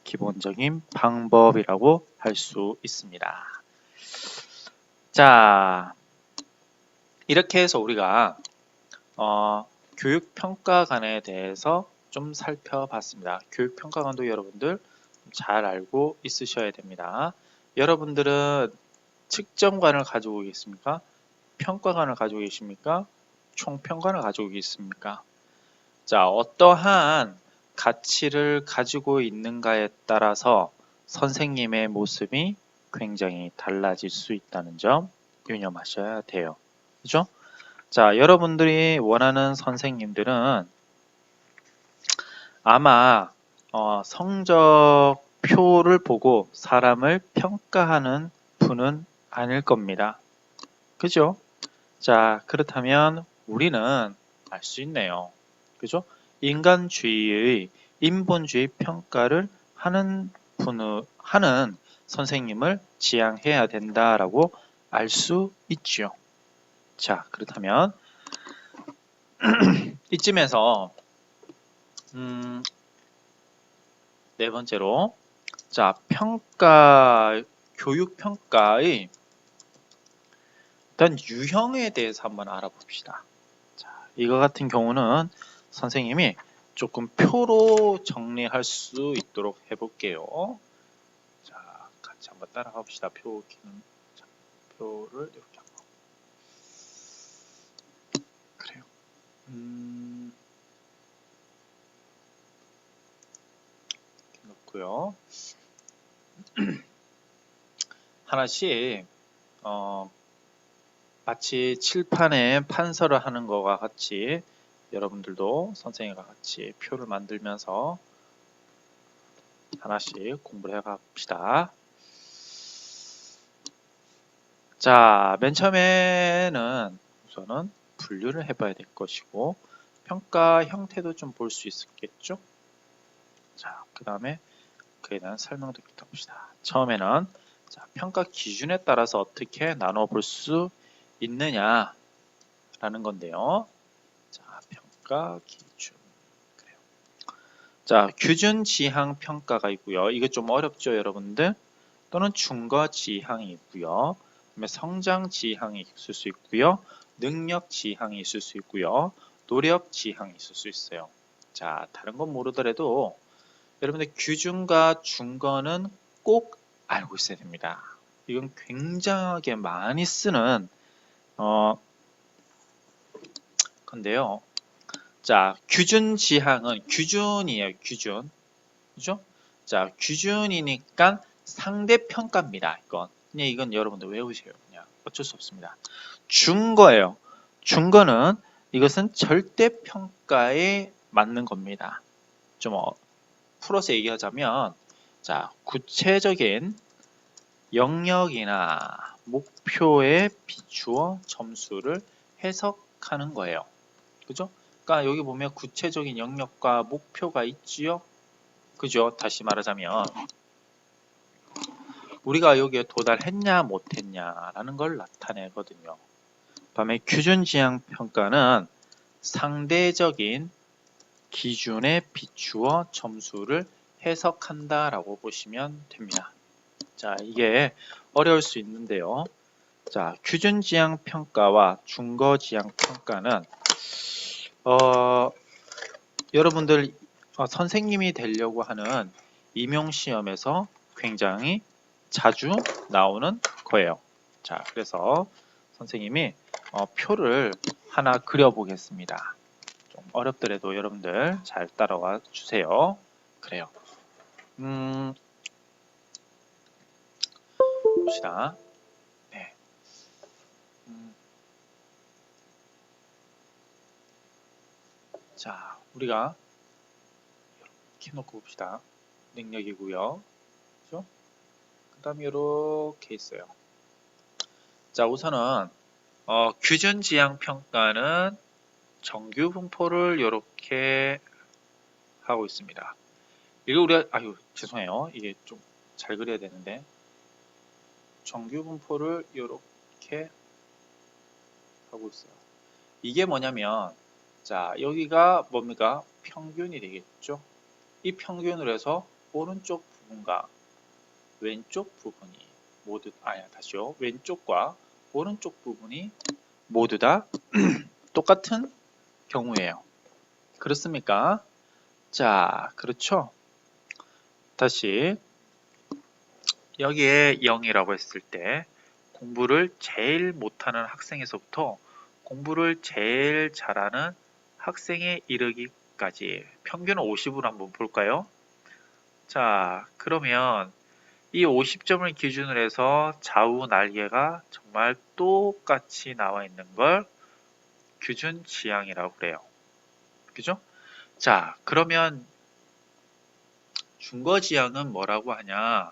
Speaker 1: 기본적인 방법이라고 할 수 있습니다. 자, 이렇게 해서 우리가 교육평가관에 대해서 좀 살펴봤습니다. 교육평가관도 여러분들 잘 알고 있으셔야 됩니다. 여러분들은 측정관을 가지고 계십니까? 평가관을 가지고 계십니까? 총평관을 가지고 계십니까? 자, 어떠한 가치를 가지고 있는가에 따라서 선생님의 모습이 굉장히 달라질 수 있다는 점 유념하셔야 돼요. 그죠? 자, 여러분들이 원하는 선생님들은 아마 성적표를 보고 사람을 평가하는 분은 아닐 겁니다. 그죠? 자, 그렇다면 우리는 알 수 있네요. 그죠? 인간주의의 인본주의 평가를 하는 선생님을 지향해야 된다라고 알 수 있죠. 자, 그렇다면 이쯤에서 네 번째로 교육 평가의 일단 유형에 대해서 한번 알아봅시다. 자, 이거 같은 경우는 선생님이 조금 표로 정리할 수 있도록 해볼게요. 자, 같이 한번 따라가 봅시다. 표를 이렇게 한번. 그래요. 이렇게 놓고요. 하나씩 마치 칠판에 판서를 하는 것과 같이 여러분들도 선생님과 같이 표를 만들면서 하나씩 공부를 해갑시다. 자, 맨 처음에는 우선은 분류를 해봐야 될 것이고 평가 형태도 좀 볼 수 있겠죠. 자, 그 다음에 그에 대한 설명도 봅시다. 처음에는 자, 평가 기준에 따라서 어떻게 나눠 볼 수 있느냐 라는 건데요. 자, 평가 기준. 그래요. 자, 규준 지향 평가가 있고요. 이거 좀 어렵죠, 여러분들? 또는 중거 지향이 있고요. 그다음에 성장 지향이 있을 수 있고요. 능력 지향이 있을 수 있고요. 노력 지향이 있을 수 있어요. 자, 다른 건 모르더라도 여러분들 규준과 중거는 꼭 알고 있어야 됩니다. 이건 굉장하게 많이 쓰는 건데요. 자, 규준 지향은 규준이에요. 규준. 그죠? 자, 규준이니까 상대평가입니다. 이건 여러분들 외우세요. 그냥 어쩔 수 없습니다. 중거예요. 중거는 이것은 절대평가에 맞는 겁니다. 좀 풀어서 얘기하자면 자, 구체적인 영역이나 목표에 비추어 점수를 해석하는 거예요. 그죠? 그러니까 여기 보면 구체적인 영역과 목표가 있지요. 그죠? 다시 말하자면 우리가 여기에 도달했냐 못했냐라는 걸 나타내거든요. 다음에 규준지향 평가는 상대적인 기준에 비추어 점수를 해석한다라고 보시면 됩니다. 자, 이게 어려울 수 있는데요. 자, 규준지향 평가와 중거지향 평가는 여러분들 선생님이 되려고 하는 임용시험에서 굉장히 자주 나오는 거예요. 자, 그래서 선생님이 표를 하나 그려보겠습니다. 좀 어렵더라도 여러분들 잘 따라와 주세요. 그래요. 봅시다. 네. 자, 우리가 이렇게 놓고 봅시다. 능력이고요. 그죠? 그 다음에 이렇게 있어요. 자, 우선은 규준 지향 평가는 정규 분포를 이렇게 하고 있습니다. 이거 우리가 죄송해요. 이게 좀 잘 그려야 되는데 정규 분포를 이렇게 하고 있어요. 이게 뭐냐면 자, 여기가 뭡니까? 평균이 되겠죠. 이 평균을 해서 오른쪽 부분과 왼쪽 부분이 모두 다시요. 왼쪽과 오른쪽 부분이 모두 다 똑같은 경우예요. 그렇습니까? 자, 그렇죠. 다시 여기에 0이라고 했을 때 공부를 제일 못하는 학생에서부터 공부를 제일 잘하는 학생에 이르기까지 평균 50으로 한번 볼까요? 자, 그러면 이 50점을 기준으로 해서 좌우 날개가 정말 똑같이 나와 있는 걸 규준 지향이라고 그래요. 그죠? 자, 그러면 중거 지향은 뭐라고 하냐?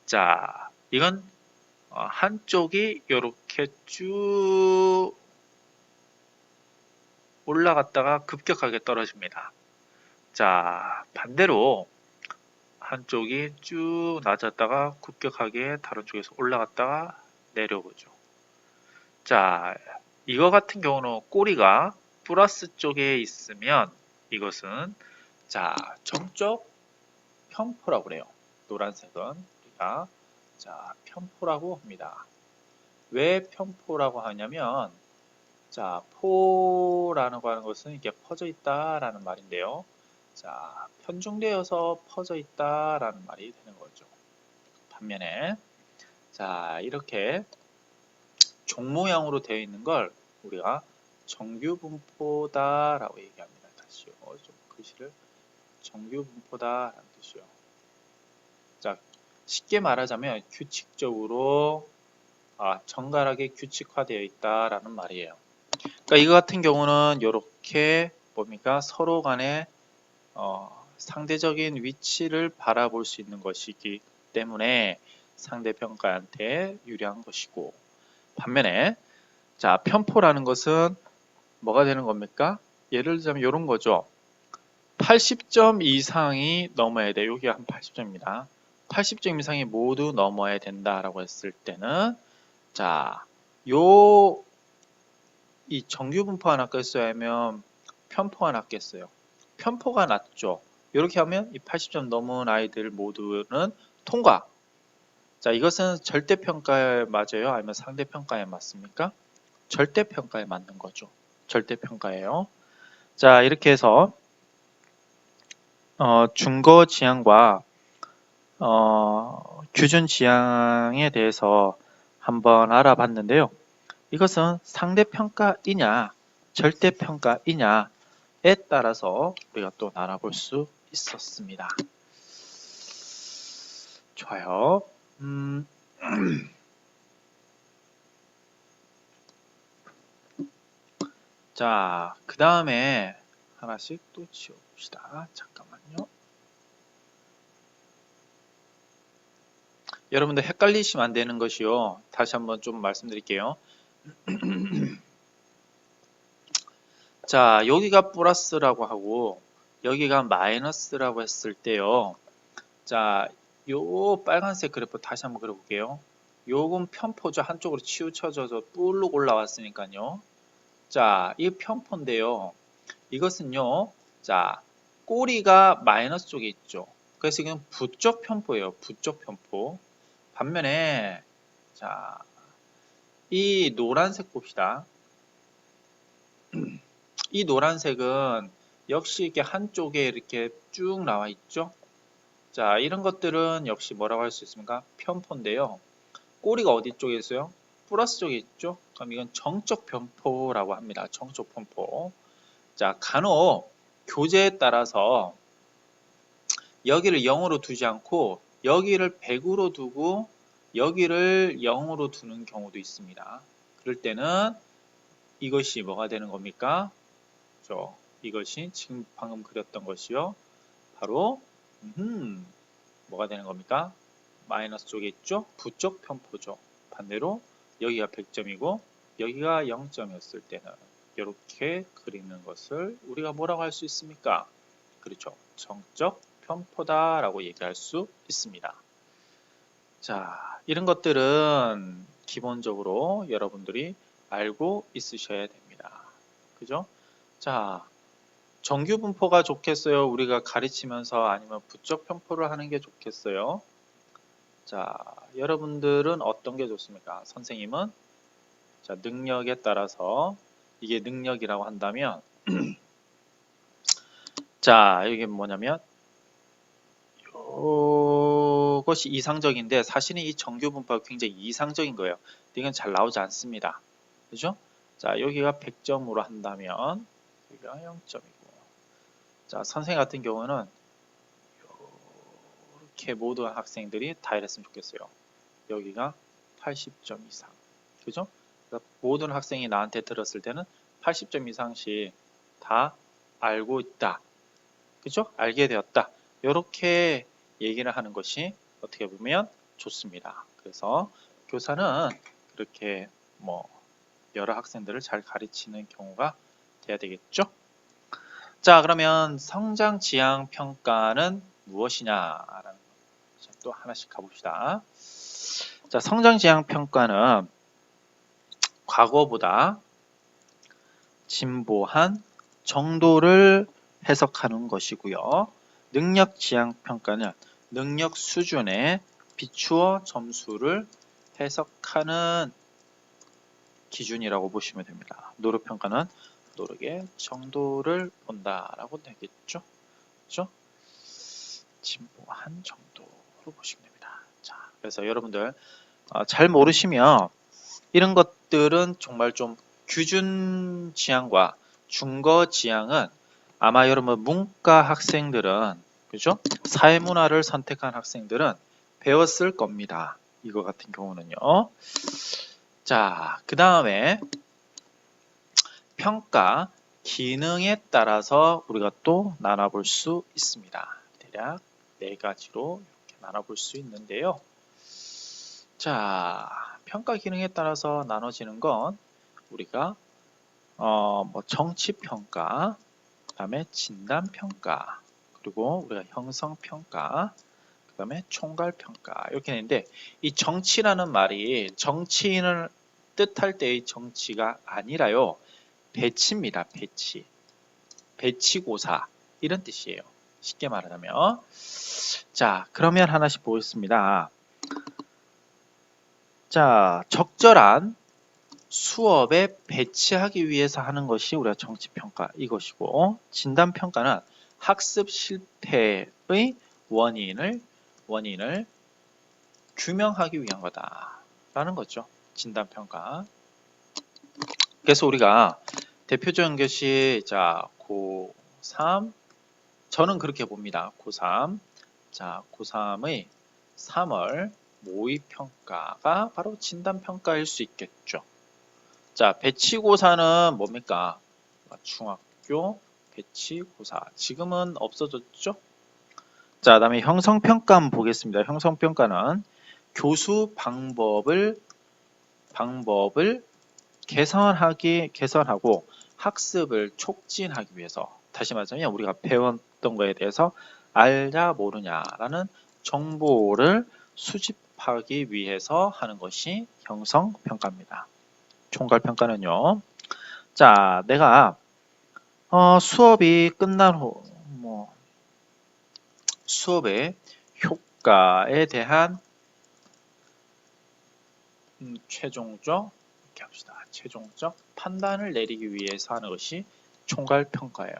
Speaker 1: 자, 이건 한쪽이 이렇게 쭉 올라갔다가 급격하게 떨어집니다. 자, 반대로 한쪽이 쭉 낮았다가 급격하게 다른 쪽에서 올라갔다가 내려오죠. 자, 이거 같은 경우는 꼬리가 플러스 쪽에 있으면 이것은 자, 점적 편포라고 그래요. 노란색은 우리가 자, 편포라고 합니다. 왜 편포라고 하냐면 자, 포라는 거 하는 것은 이렇게 퍼져 있다라는 말인데요. 자, 편중되어서 퍼져 있다라는 말이 되는 거죠. 반면에 자, 이렇게 종 모양으로 되어 있는 걸 우리가 정규 분포다라고 얘기합니다. 다시요. 좀 글씨를 정규 분포다라는 뜻이요. 자, 쉽게 말하자면 규칙적으로 정갈하게 규칙화되어 있다라는 말이에요. 그러니까 이거 같은 경우는 이렇게 뭡니까? 서로 간에 상대적인 위치를 바라볼 수 있는 것이기 때문에 상대평가한테 유리한 것이고, 반면에 자, 편포라는 것은 뭐가 되는 겁니까? 예를 들자면 이런 거죠. 80점 이상이 넘어야 돼. 여기가 한 80점입니다. 80점 이상이 모두 넘어야 된다라고 했을 때는 자, 이 정규 분포가 낫겠어요? 아니면 편포가 낫겠어요? 편포가 낫죠. 이렇게 하면 이 80점 넘은 아이들 모두는 통과. 자, 이것은 절대평가에 맞아요? 아니면 상대평가에 맞습니까? 절대평가에 맞는 거죠. 절대평가예요. 자, 이렇게 해서 준거 지향과 규준 지향에 대해서 한번 알아봤는데요. 이것은 상대평가이냐 절대평가이냐에 따라서 우리가 또 나눠볼 수 있었습니다. 좋아요. 자, 그 다음에 하나씩 또 지워봅시다. 잠깐만요. 여러분들 헷갈리시면 안 되는 것이요. 다시 한번 좀 말씀드릴게요. 자, 여기가 플러스라고 하고 여기가 마이너스라고 했을 때요. 자, 요 빨간색 그래프 다시 한번 그려볼게요. 요건 편포죠. 한쪽으로 치우쳐져서 뿔룩 올라왔으니까요. 자, 이 편포인데요. 이것은요. 자, 꼬리가 마이너스 쪽에 있죠. 그래서 이건 부적 편포예요. 부적 편포. 반면에 자, 이 노란색 봅시다. 이 노란색은 역시 이렇게 한쪽에 이렇게 쭉 나와 있죠. 자, 이런 것들은 역시 뭐라고 할 수 있습니까? 편포인데요. 꼬리가 어디 쪽에 있어요? 플러스 쪽에 있죠. 그럼 이건 정적 편포라고 합니다. 정적 편포. 자, 간혹 교재에 따라서 여기를 0으로 두지 않고 여기를 100으로 두고 여기를 0으로 두는 경우도 있습니다. 그럴 때는 이것이 뭐가 되는 겁니까? 이것이 지금 방금 그렸던 것이요. 바로 뭐가 되는 겁니까? 마이너스 쪽에 있죠? 부적 편포죠. 반대로 여기가 100점이고 여기가 0점이었을 때는 이렇게 그리는 것을 우리가 뭐라고 할 수 있습니까? 그렇죠. 정적 편포다라고 얘기할 수 있습니다. 자, 이런 것들은 기본적으로 여러분들이 알고 있으셔야 됩니다. 그죠? 자, 정규 분포가 좋겠어요? 우리가 가르치면서 아니면 부적 편포를 하는 게 좋겠어요? 자, 여러분들은 어떤 게 좋습니까? 선생님은 자, 능력에 따라서 이게 능력이라고 한다면 자, 이게 뭐냐면 이것이 이상적인데 사실은 이 정규 분포가 굉장히 이상적인 거예요. 이건 잘 나오지 않습니다. 그죠? 자, 여기가 100점으로 한다면 여기가 0점이고 자, 선생님 같은 경우는 이렇게 모든 학생들이 다 이랬으면 좋겠어요. 여기가 80점 이상. 그죠? 그러니까 모든 학생이 나한테 들었을 때는 80점 이상씩 다 알고 있다. 그죠? 알게 되었다. 이렇게 얘기를 하는 것이 어떻게 보면 좋습니다. 그래서 교사는 그렇게 뭐 여러 학생들을 잘 가르치는 경우가 돼야 되겠죠? 자, 그러면 성장 지향 평가는 무엇이냐라는 또 하나씩 가봅시다. 자, 성장 지향 평가는 과거보다 진보한 정도를 해석하는 것이고요. 능력 지향 평가는 능력 수준에 비추어 점수를 해석하는 기준이라고 보시면 됩니다. 노력 평가는 노력의 정도를 본다라고 되겠죠. 그렇죠? 진보한 정도로 보시면 됩니다. 자, 그래서 여러분들 잘 모르시면 이런 것들은 정말 좀 규준 지향과 준거 지향은 아마 여러분 문과 학생들은 그죠? 사회문화를 선택한 학생들은 배웠을 겁니다. 이거 같은 경우는요. 자, 그 다음에 평가 기능에 따라서 우리가 또 나눠볼 수 있습니다. 대략 4가지로 이렇게 나눠볼 수 있는데요. 자, 평가 기능에 따라서 나눠지는 건 우리가 뭐 정치평가, 그 다음에 진단평가, 그리고 우리가 형성평가, 그 다음에 총괄평가 이렇게 되는데, 이 정치라는 말이 정치인을 뜻할 때의 정치가 아니라요, 배치입니다. 배치. 배치고사 이런 뜻이에요. 쉽게 말하자면. 자, 그러면 하나씩 보겠습니다. 자, 적절한 수업에 배치하기 위해서 하는 것이 우리가 정치평가 이것이고, 진단평가는 학습 실패의 원인을 규명하기 위한 거다라는 거죠. 진단평가. 그래서 우리가 대표적인 것이 자 고3, 저는 그렇게 봅니다. 고3, 자 고3의 3월 모의평가가 바로 진단평가일 수 있겠죠. 자, 배치고사는 뭡니까? 중학교 배치고사. 지금은 없어졌죠? 자, 다음에 형성평가 한번 보겠습니다. 형성평가는 교수 방법을 개선하고 학습을 촉진하기 위해서, 다시 말하자면 우리가 배웠던 거에 대해서 알냐 모르냐라는 정보를 수집하기 위해서 하는 것이 형성평가입니다. 총괄평가는요. 자, 내가 수업이 끝난 후 수업의 효과에 대한 최종적 판단을 내리기 위해서 하는 것이 총괄평가예요.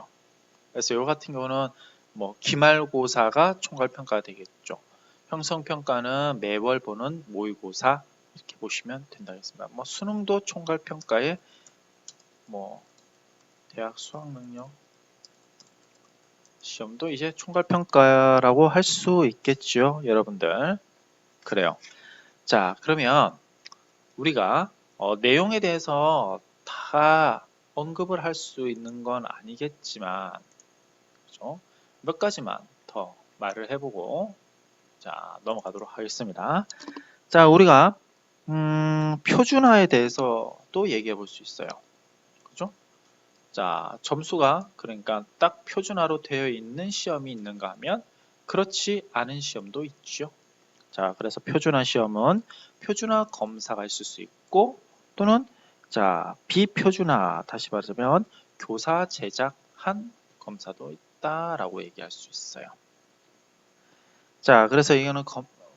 Speaker 1: 그래서 이거 같은 경우는 뭐 기말고사가 총괄평가가 되겠죠. 형성평가는 매월 보는 모의고사 이렇게 보시면 된다겠습니다. 뭐 수능도 총괄평가에 뭐 대학 수학능력 시험도 이제 총괄평가라고 할 수 있겠죠, 여러분들. 그래요. 자, 그러면 우리가 내용에 대해서 다 언급을 할 수 있는 건 아니겠지만, 그렇죠? 몇 가지만 더 말을 해보고 자 넘어가도록 하겠습니다. 자, 우리가 표준화에 대해서도 얘기해 볼 수 있어요. 그죠? 자, 점수가 그러니까 딱 표준화로 되어 있는 시험이 있는가 하면 그렇지 않은 시험도 있죠. 자, 그래서 표준화 시험은 표준화 검사가 있을 수 있고, 또는 자 비표준화, 다시 말하자면 교사 제작한 검사도 있다라고 얘기할 수 있어요. 자, 그래서 이거는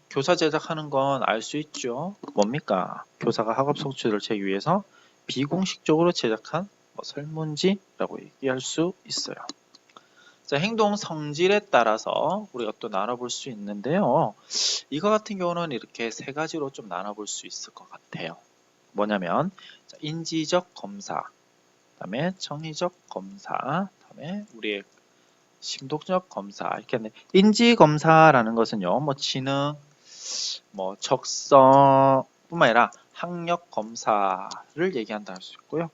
Speaker 1: 교사 제작하는 건 알 수 있죠. 뭡니까? 교사가 학업 성취를 채우기 위해서 비공식적으로 제작한 설문지라고 얘기할 수 있어요. 자, 행동 성질에 따라서 우리가 또 나눠볼 수 있는데요. 이거 같은 경우는 이렇게 3가지로 좀 나눠볼 수 있을 것 같아요. 뭐냐면 인지적 검사, 그다음에 정의적 검사, 그다음에 우리의 심독적 검사 이렇게 하는데, 인지 검사라는 것은요, 뭐 지능, 뭐 적성뿐만 아니라 학력 검사를 얘기한다 할 수 있고요.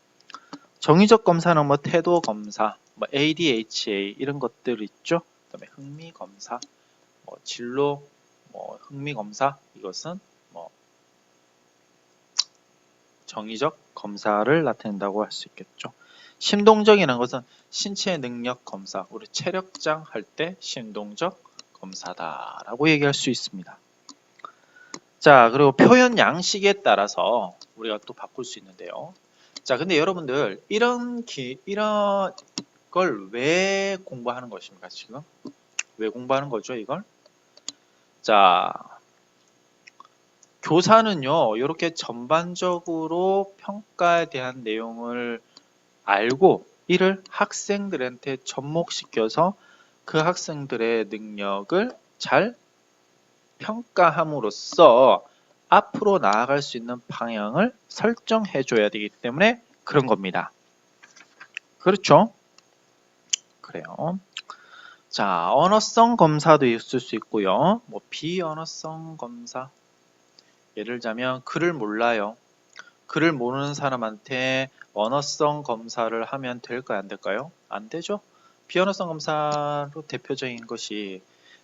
Speaker 1: 정의적 검사는 뭐 태도 검사, 뭐 ADHA 이런 것들 있죠. 그다음에 흥미 검사, 뭐 진로, 뭐 흥미 검사, 이것은 뭐 정의적 검사를 나타낸다고 할 수 있겠죠. 심동적이라는 것은 신체 능력 검사, 우리 체력장 할 때 심동적 검사다라고 얘기할 수 있습니다. 자, 그리고 표현 양식에 따라서 우리가 또 바꿀 수 있는데요. 자, 근데 여러분들 이런 걸 왜 공부하는 것입니까? 지금 왜 공부하는 거죠, 이걸? 자, 교사는요, 이렇게 전반적으로 평가에 대한 내용을 알고 이를 학생들한테 접목시켜서 그 학생들의 능력을 잘 평가함으로써 앞으로 나아갈 수 있는 방향을 설정해 줘야 되기 때문에 그런 겁니다. 그렇죠? 그래요. 자, 언어성 검사도 있을 수 있고요. 뭐 비언어성 검사. 예를 들자면 글을 몰라요. 글을 모르는 사람한테 언어성 검사를 하면 될까요? 안 될까요? 안 되죠? 비언어성 검사로 대표적인 것이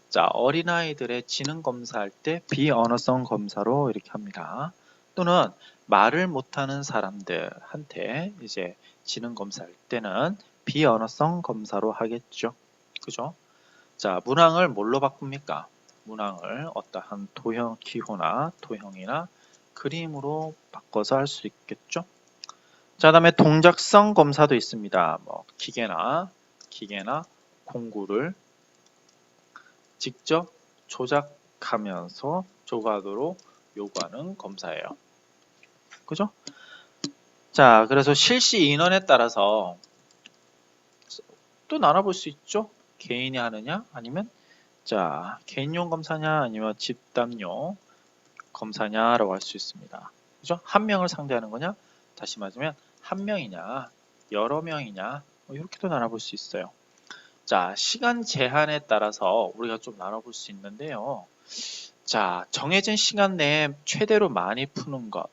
Speaker 1: 자, 어린아이들의 지능 검사할 때 비언어성 검사로 이렇게 합니다. 또는 말을 못하는 사람들한테 이제 지능 검사할 때는 비언어성 검사로 하겠죠. 그죠? 자, 문항을 뭘로 바꿉니까? 문항을 어떠한 도형, 기호나 도형이나 그림으로 바꿔서 할 수 있겠죠. 자, 다음에 동작성 검사도 있습니다. 뭐 기계나 공구를 직접 조작하면서 조각으로 요구하는 검사예요. 그죠? 자, 그래서 실시 인원에 따라서 또 나눠볼 수 있죠. 개인이 하느냐 아니면 자, 개인용 검사냐 아니면 집단용 검사냐라고 할 수 있습니다. 그죠? 한 명을 상대하는 거냐? 다시 말하면 한 명이냐, 여러 명이냐, 뭐 이렇게도 나눠볼 수 있어요. 자, 시간 제한에 따라서 우리가 좀 나눠볼 수 있는데요. 자, 정해진 시간 내에 최대로 많이 푸는 것.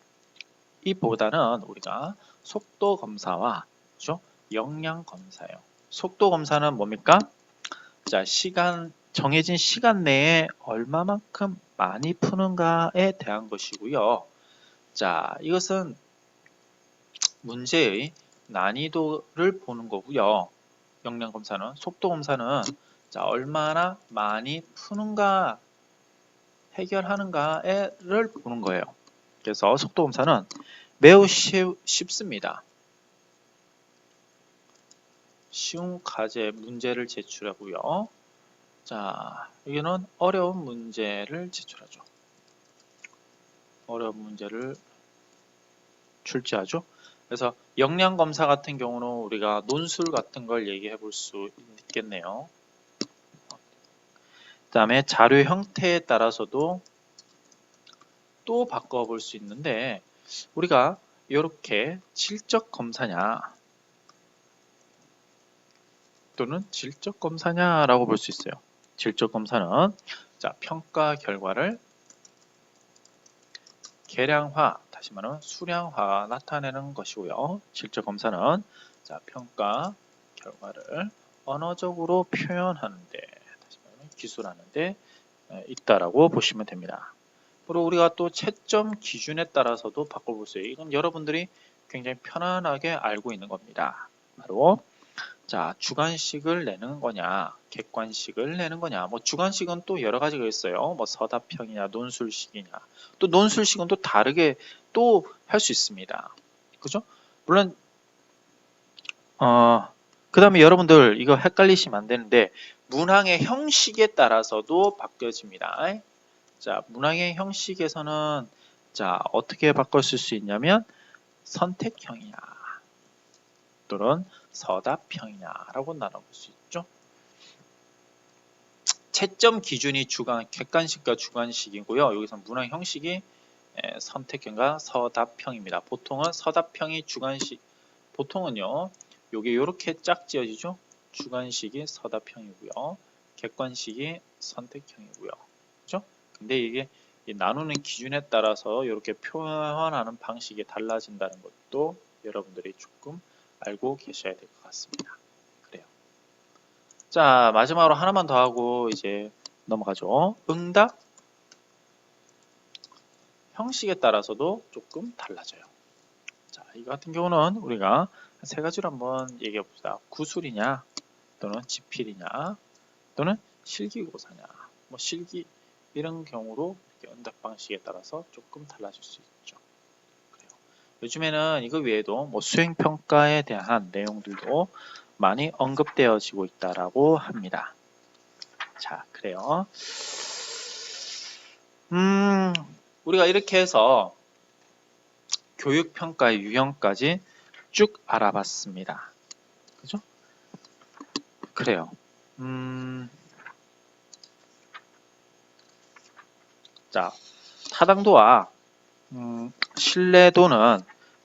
Speaker 1: 이보다는 우리가 속도 검사와 그죠? 역량 검사예요. 속도 검사는 뭡니까? 자, 정해진 시간 내에 얼마만큼 많이 푸는가에 대한 것이고요. 자, 이것은 문제의 난이도를 보는 거고요. 역량 검사는, 속도 검사는 자, 얼마나 많이 푸는가, 해결하는가를 보는 거예요. 그래서 속도 검사는 매우 쉽습니다. 쉬운 과제 문제를 제출하고요. 자, 여기는 어려운 문제를 제출하죠. 어려운 문제를 출제하죠. 그래서 역량 검사 같은 경우는 우리가 논술 같은 걸 얘기해 볼 수 있겠네요. 그 다음에 자료 형태에 따라서도 또 바꿔볼 수 있는데 우리가 이렇게 질적 검사냐 또는 질적 검사냐라고 볼 수 있어요. 질적 검사는 자, 평가 결과를 계량화, 다시 말하면 수량화 나타내는 것이고요. 질적 검사는 자, 평가 결과를 언어적으로 표현하는데, 다시 말하면 기술하는데 있다라고 보시면 됩니다. 그리고 우리가 또 채점 기준에 따라서도 바꿔볼 수 있어요. 이건 여러분들이 굉장히 편안하게 알고 있는 겁니다. 바로 자, 주관식을 내는 거냐, 객관식을 내는 거냐. 뭐 주관식은 또 여러 가지가 있어요. 뭐 서답형이냐, 논술식이냐. 또 논술식은 또 다르게 또 할 수 있습니다. 그죠? 물론 그 다음에 여러분들 이거 헷갈리시면 안 되는데 문항의 형식에 따라서도 바뀌어집니다. 자, 문항의 형식에서는 자, 어떻게 바꿀 수 있냐면 선택형이냐 또는 서답형이냐라고 나눠볼 수 있죠. 채점 기준이 객관식과 주관식이고요. 여기서 문항 형식이 선택형과 서답형입니다. 보통은 서답형이 주관식, 보통은요, 요게 이렇게 짝 지어지죠. 주관식이 서답형이고요. 객관식이 선택형이고요. 그죠? 근데 이게 나누는 기준에 따라서 이렇게 표현하는 방식이 달라진다는 것도 여러분들이 조금 알고 계셔야 될 것 같습니다. 그래요. 자, 마지막으로 하나만 더 하고 이제 넘어가죠. 응답 형식에 따라서도 조금 달라져요. 자, 이 같은 경우는 우리가 세 가지로 한번 얘기해 봅시다. 구술이냐, 또는 지필이냐, 또는 실기고사냐, 뭐 실기 이런 경우로 응답 방식에 따라서 조금 달라질 수 있죠. 그래요. 요즘에는 이거 외에도 뭐 수행평가에 대한 내용들도 많이 언급되어지고 있다라고 합니다. 자, 그래요. 우리가 이렇게 해서 교육평가의 유형까지 쭉 알아봤습니다. 그죠? 그래요. 자, 타당도와 신뢰도는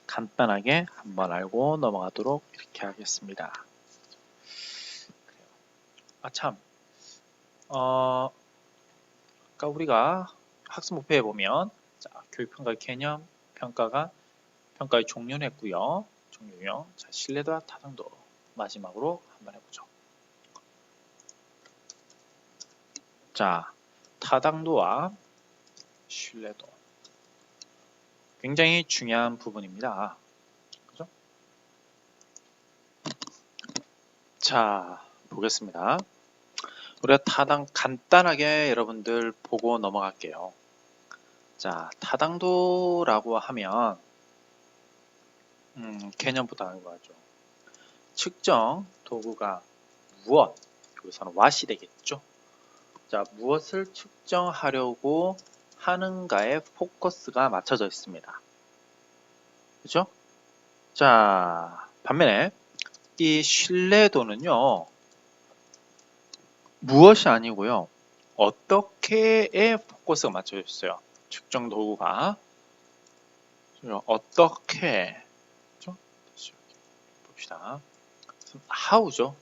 Speaker 1: 간단하게 한번 알고 넘어가도록 이렇게 하겠습니다. 참, 아까 우리가 학습 목표에 보면 자, 교육평가 개념 평가가 평가의 종류를 했고요. 종류요. 자, 신뢰도와 타당도 마지막으로 한번 해보죠. 자, 타당도와 신뢰도 굉장히 중요한 부분입니다. 그죠? 자, 보겠습니다. 우리가 간단하게 여러분들 보고 넘어갈게요. 자, 타당도라고 하면 개념부터 알고 가죠. 측정 도구가 무엇? 여기서는 what이 되겠죠. 자, 무엇을 측정하려고 하는가에 포커스가 맞춰져 있습니다. 그죠? 자, 반면에 이 신뢰도는요, 무엇이 아니고요, 어떻게에 포커스가 맞춰져 있어요. 측정 도구가 어떻게, 그죠? 봅시다. how죠.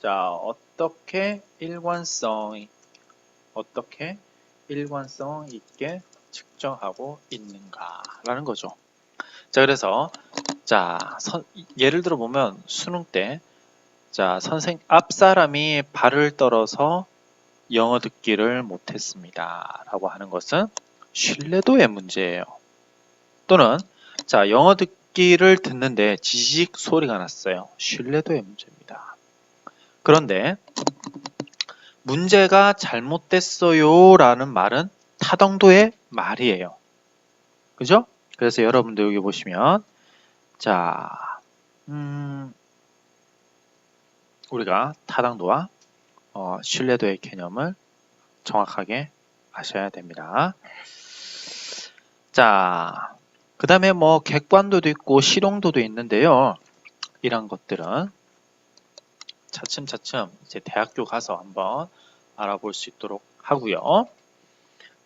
Speaker 1: 자, 어떻게 일관성 있게 측정하고 있는가라는 거죠. 자, 그래서 자, 예를 들어 보면 수능 때 자, 앞 사람이 발을 떨어서 영어 듣기를 못했습니다 라고 하는 것은 신뢰도의 문제예요. 또는 자, 영어 듣기를 듣는데 지직 소리가 났어요. 신뢰도의 문제입니다. 그런데 문제가 잘못됐어요 라는 말은 타당도의 말이에요. 그죠? 그래서 여러분들 여기 보시면 자, 우리가 타당도와 신뢰도의 개념을 정확하게 아셔야 됩니다. 자, 그 다음에 뭐 객관도도 있고 실용도도 있는데요. 이런 것들은 차츰차츰 이제 대학교 가서 한번 알아볼 수 있도록 하고요.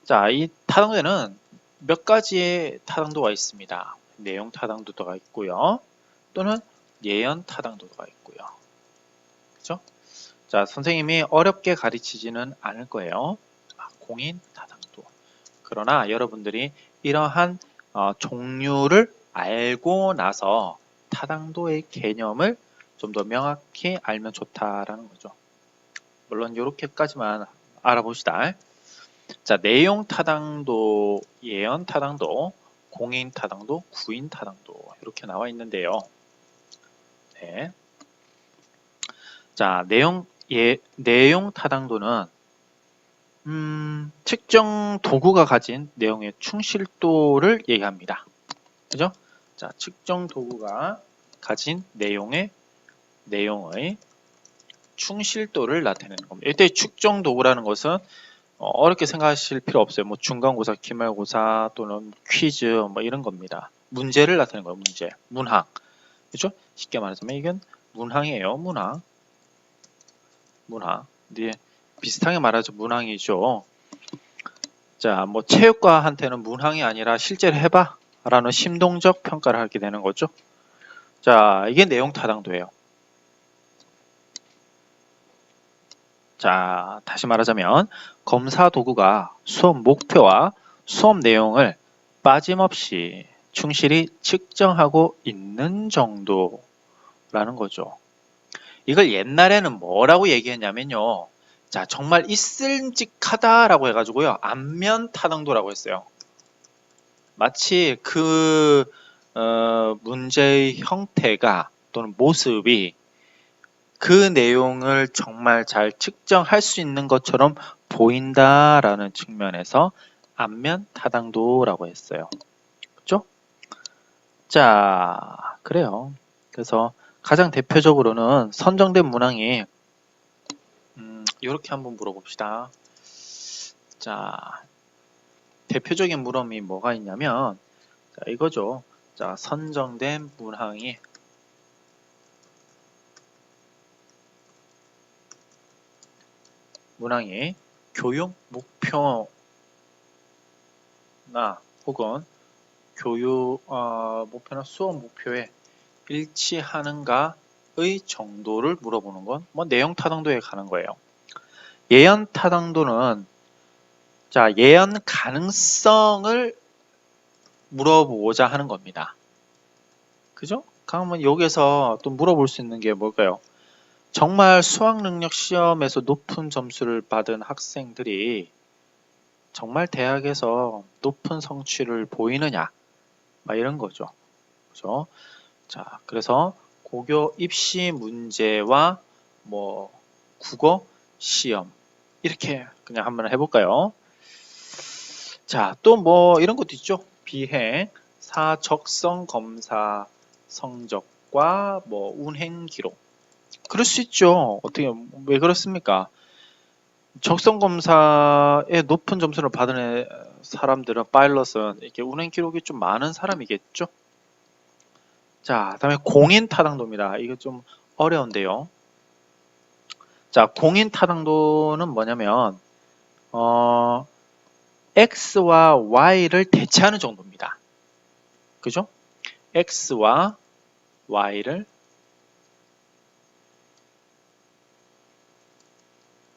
Speaker 1: 자, 이 타당도에는 몇 가지의 타당도가 있습니다. 내용 타당도가 있고요. 또는 예언 타당도가 있고요. 그죠? 자, 선생님이 어렵게 가르치지는 않을 거예요. 공인 타당도. 그러나 여러분들이 이러한 종류를 알고 나서 타당도의 개념을 좀 더 명확히 알면 좋다라는 거죠. 물론 이렇게까지만 알아봅시다. 자, 내용 타당도, 예언 타당도, 공인 타당도, 구인 타당도 이렇게 나와 있는데요. 네. 자, 내용 타당도는 측정 도구가 가진 내용의 충실도를 얘기합니다. 그죠? 자, 측정 도구가 가진 내용의 충실도를 나타내는 겁니다. 이때 측정 도구라는 것은 어렵게 생각하실 필요 없어요. 뭐 중간고사, 기말고사 또는 퀴즈 뭐 이런 겁니다. 문제를 나타내는 거예요. 문제, 문항. 그죠? 쉽게 말하자면 이건 문항이에요. 문항. 네, 비슷하게 말하죠. 문항이죠. 자, 뭐 체육과한테는 문항이 아니라 실제로 해봐 라는 심동적 평가를 하게 되는 거죠. 자, 이게 내용 타당도예요. 자, 다시 말하자면 검사 도구가 수업 목표와 수업 내용을 빠짐없이 충실히 측정하고 있는 정도라는 거죠. 이걸 옛날에는 뭐라고 얘기했냐면요. 자, 정말 있을직하다라고 해가지고요. 안면 타당도라고 했어요. 마치 그 문제의 형태가 또는 모습이 그 내용을 정말 잘 측정할 수 있는 것처럼 보인다라는 측면에서 안면 타당도라고 했어요. 그렇죠? 자, 그래요. 그래서 가장 대표적으로는 선정된 문항이 이렇게 한번 물어봅시다. 자, 대표적인 물음이 뭐가 있냐면 자, 이거죠. 자, 선정된 문항이 교육 목표나 혹은 교육 목표나 수업 목표에 일치하는가의 정도를 물어보는 건 뭐 내용 타당도에 가는 거예요. 예언 타당도는 자, 예언 가능성을 물어보고자 하는 겁니다. 그죠? 그러면 여기서 또 물어볼 수 있는 게 뭘까요? 정말 수학 능력 시험에서 높은 점수를 받은 학생들이 정말 대학에서 높은 성취를 보이느냐? 막 이런 거죠. 그죠? 자, 그래서 고교 입시 문제와 뭐 국어 시험 이렇게 그냥 한번 해볼까요? 자, 또 뭐 이런 것도 있죠. 비행, 사적성 검사 성적과 뭐 운행 기록. 그럴 수 있죠. 어떻게 왜 그렇습니까? 적성 검사에 높은 점수를 받은 사람들은 파일럿은 이렇게 운행 기록이 좀 많은 사람이겠죠. 자, 다음에 공인 타당도입니다. 이거 좀 어려운데요. 자, 공인 타당도는 뭐냐면 x와 y를 대체하는 정도입니다. 그죠? x와 y를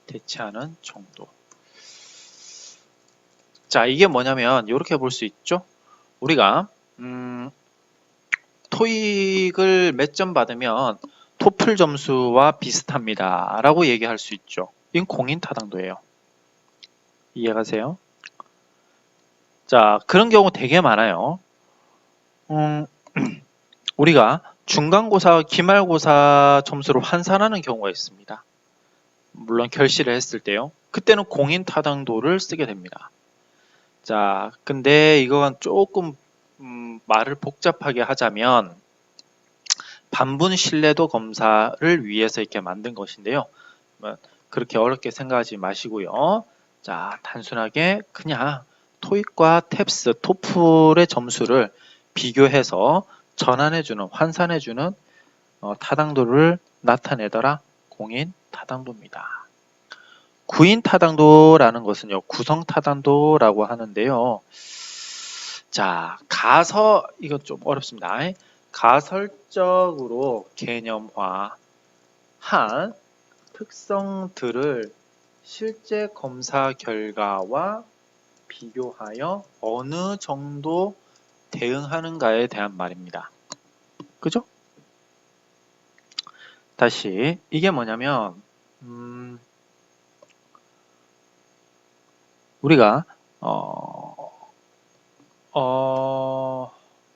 Speaker 1: 대체하는 정도. 자, 이게 뭐냐면 이렇게 볼 수 있죠. 우리가 토익을 몇 점 받으면 토플 점수와 비슷합니다 라고 얘기할 수 있죠. 이건 공인 타당도예요. 이해가세요? 자, 그런 경우 되게 많아요. 우리가 중간고사와 기말고사 점수를 환산하는 경우가 있습니다. 물론 결실을 했을 때요. 그때는 공인 타당도를 쓰게 됩니다. 자, 근데 이건 조금 말을 복잡하게 하자면 반분 신뢰도 검사를 위해서 이렇게 만든 것인데요. 그렇게 어렵게 생각하지 마시고요. 자, 단순하게 그냥 토익과 탭스, 토플의 점수를 비교해서 전환해주는, 환산해주는 타당도를 나타내더라 공인 타당도입니다. 구인 타당도라는 것은요, 구성 타당도라고 하는데요. 자, 이거 좀 어렵습니다. 가설적으로 개념화한 특성들을 실제 검사 결과와 비교하여 어느 정도 대응하는가에 대한 말입니다. 그죠? 다시 이게 뭐냐면 우리가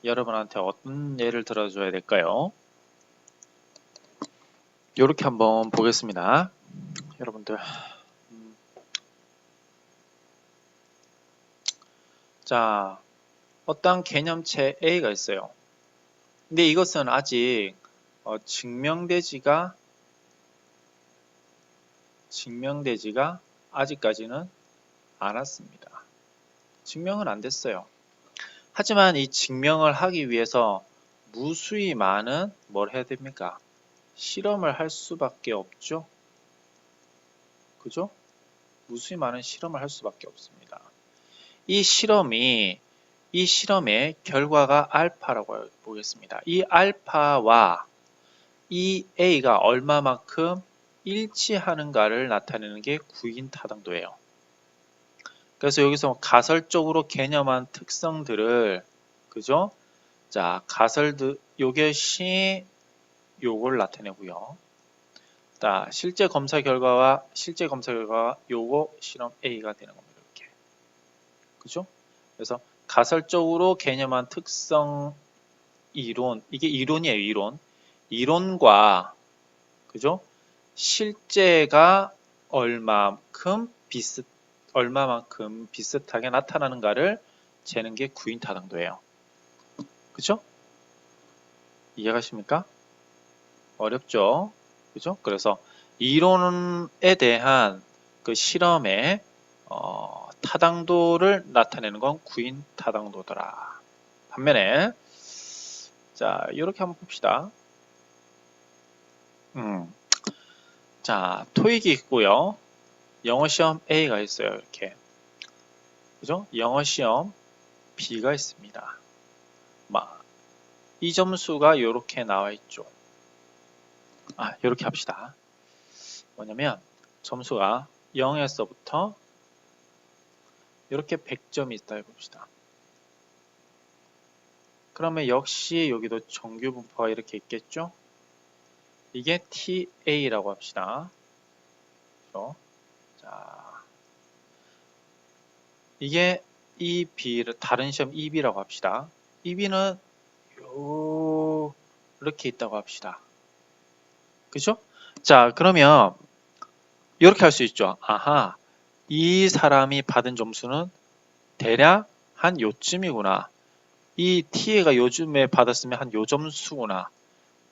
Speaker 1: 여러분한테 어떤 예를 들어줘야 될까요? 이렇게 한번 보겠습니다. 여러분들 자, 어떤 개념체 A가 있어요. 근데 이것은 아직 증명되지가 아직까지는 않았습니다. 증명은 안 됐어요. 하지만 이 증명을 하기 위해서 무수히 많은 뭘 해야 됩니까? 실험을 할 수밖에 없죠. 그죠? 무수히 많은 실험을 할 수밖에 없습니다. 이 실험의 결과가 알파라고 보겠습니다. 이 알파와 이 A가 얼마만큼 일치하는가를 나타내는 게 구인 타당도예요. 그래서 여기서 가설적으로 개념한 특성들을 그죠? 자, 요것이 요걸 나타내고요. 자, 실제 검사 결과가 요거 실험 A가 되는 겁니다. 이렇게. 그죠? 그래서 가설적으로 개념한 특성 이론, 이게 이론이에요, 이론. 이론과 그죠? 실제가 얼마만큼 비슷하게 나타나는가를 재는 게 구인 타당도예요. 그죠? 이해가십니까? 어렵죠? 그죠? 그래서 이론에 대한 그 실험의 타당도를 나타내는 건 구인 타당도더라. 반면에 자, 이렇게 한번 봅시다. 자, 토익이 있고요. 영어 시험 A가 있어요. 이렇게. 그죠? 영어 시험 B가 있습니다. 이 점수가 이렇게 나와 있죠. 이렇게 합시다. 뭐냐면 점수가 0에서부터 이렇게 100점이 있다 해봅시다. 그러면 역시 여기도 정규 분포가 이렇게 있겠죠? 이게 TA라고 합시다. 그렇죠? 자, 이게 EB를 다른 시험 EB라고 합시다. EB는 이렇게 있다고 합시다. 그죠? 자, 그러면 이렇게 할 수 있죠. 아하, 이 사람이 받은 점수는 대략 한 요쯤이구나. 이 T가 요즘에 받았으면 한 요 점수구나.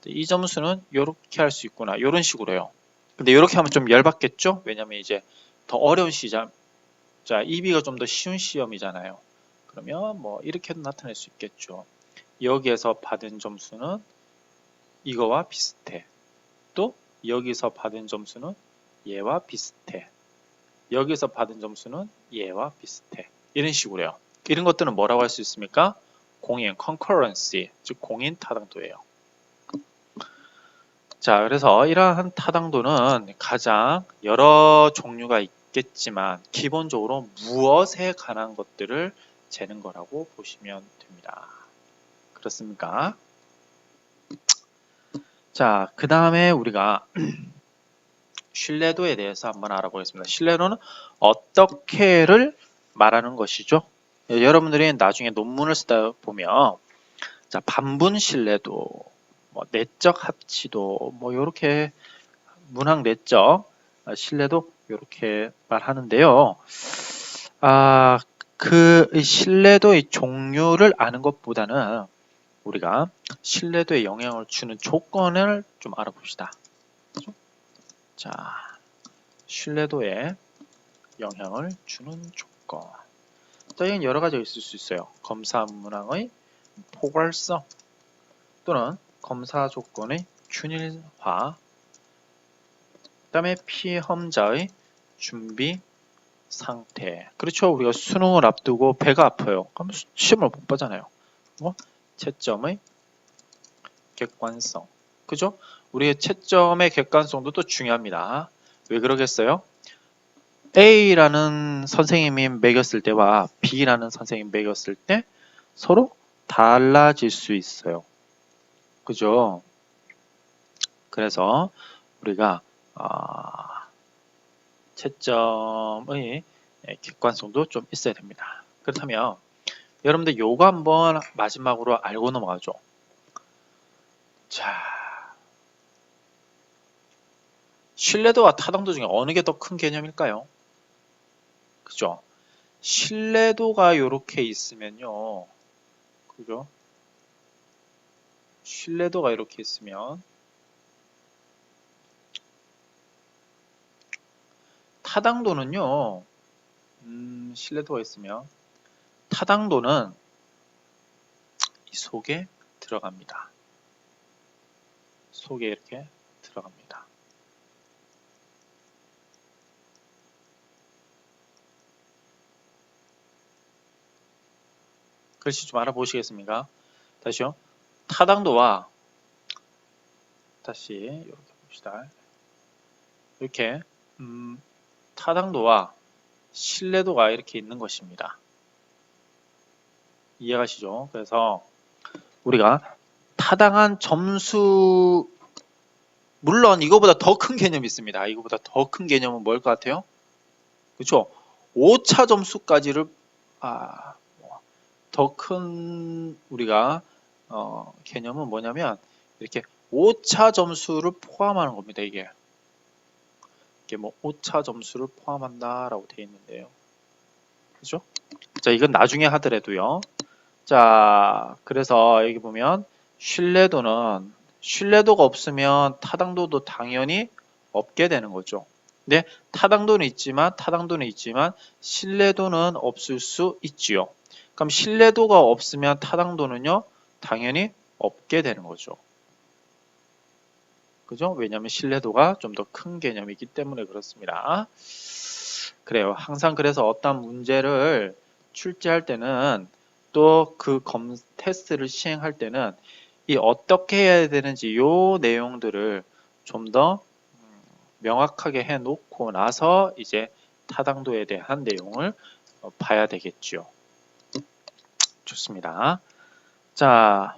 Speaker 1: 이 점수는 이렇게 할 수 있구나. 이런 식으로요. 근데 이렇게 하면 좀 열받겠죠? 왜냐면 이제 더 어려운 시점, 자, EB가 좀 더 쉬운 시험이잖아요. 그러면 뭐 이렇게도 나타낼 수 있겠죠. 여기에서 받은 점수는 이거와 비슷해. 또 여기서 받은 점수는 얘와 비슷해. 여기서 받은 점수는 얘와 비슷해. 이런 식으로요. 이런 것들은 뭐라고 할 수 있습니까? 공인, concurrency, 즉 공인 타당도예요. 자, 그래서 이러한 타당도는 가장 여러 종류가 있겠지만 기본적으로 무엇에 관한 것들을 재는 거라고 보시면 됩니다. 그렇습니까? 자, 그 다음에 우리가 신뢰도에 대해서 한번 알아보겠습니다. 신뢰도는 어떻게를 말하는 것이죠? 여러분들이 나중에 논문을 쓰다 보면 자, 반분 신뢰도, 뭐 내적 합치도, 뭐 이렇게 문학 내적 신뢰도 이렇게 말하는데요. 그 신뢰도의 종류를 아는 것보다는 우리가 신뢰도에 영향을 주는 조건을 좀 알아봅시다. 자, 신뢰도에 영향을 주는 조건. 자, 이건 여러 가지가 있을 수 있어요. 검사 문항의 포괄성 또는 검사 조건의 균일화, 그 다음에 피험자의 준비 상태. 그렇죠. 우리가 수능을 앞두고 배가 아파요. 그럼 시험을 못 보잖아요. 뭐 채점의 객관성. 그죠? 우리의 채점의 객관성도 또 중요합니다. 왜 그러겠어요? A라는 선생님이 매겼을 때와 B라는 선생님이 매겼을 때 서로 달라질 수 있어요. 그죠? 그래서 우리가 채점의 객관성도 좀 있어야 됩니다. 그렇다면 여러분들 요거 한번 마지막으로 알고 넘어가죠. 자, 신뢰도와 타당도 중에 어느 게 더 큰 개념일까요? 그죠? 신뢰도가 이렇게 있으면요. 그죠? 신뢰도가 이렇게 있으면 타당도는요. 신뢰도가 있으면 타당도는 이 속에 들어갑니다. 속에 이렇게 들어갑니다. 글씨 좀 알아보시겠습니까? 다시요. 타당도와 다시 이렇게 봅시다. 이렇게 타당도와 신뢰도가 이렇게 있는 것입니다. 이해가시죠? 그래서 우리가 타당한 점수, 물론 이거보다 더 큰 개념이 있습니다. 이거보다 더 큰 개념은 뭘 것 같아요? 그렇죠? 5차 점수까지를 더 큰 우리가 개념은 뭐냐면 이렇게 5차 점수를 포함하는 겁니다. 이게 뭐 5차 점수를 포함한다라고 되어 있는데요. 그죠? 자, 이건 나중에 하더라도요. 자, 그래서 여기 보면 신뢰도가 없으면 타당도도 당연히 없게 되는 거죠. 근데 타당도는 있지만 신뢰도는 없을 수 있지요. 그럼 신뢰도가 없으면 타당도는요, 당연히 없게 되는 거죠. 그죠? 왜냐하면 신뢰도가 좀 더 큰 개념이기 때문에 그렇습니다. 그래요. 항상 그래서 어떤 문제를 출제할 때는 또 그 테스트를 시행할 때는 이 어떻게 해야 되는지 요 내용들을 좀 더 명확하게 해 놓고 나서 이제 타당도에 대한 내용을 봐야 되겠죠. 좋습니다. 자,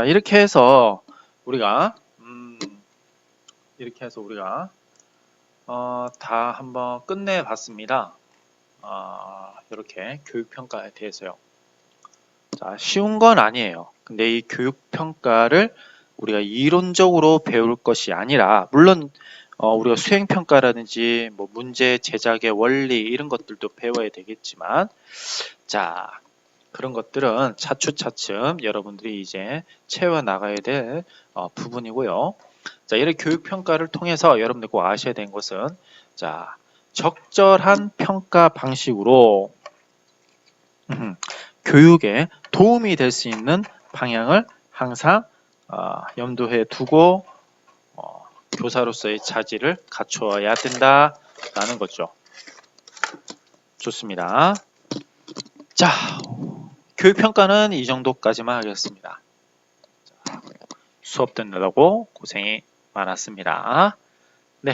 Speaker 1: 이렇게 해서 우리가 다 한번 끝내 봤습니다. 이렇게 교육평가에 대해서요. 자, 쉬운 건 아니에요. 근데 이 교육평가를 우리가 이론적으로 배울 것이 아니라, 물론 우리가 수행평가라든지 뭐 문제 제작의 원리 이런 것들도 배워야 되겠지만, 자, 그런 것들은 차츰차츰 여러분들이 이제 채워 나가야 될 부분이고요. 자, 이런 교육평가를 통해서 여러분들 꼭 아셔야 되는 것은, 자, 적절한 평가 방식으로 교육에 도움이 될 수 있는 방향을 항상 염두에 두고 교사로서의 자질을 갖추어야 된다라는 거죠. 좋습니다. 자, 교육평가는 이 정도까지만 하겠습니다. 수업 듣느라고 고생이 많았습니다.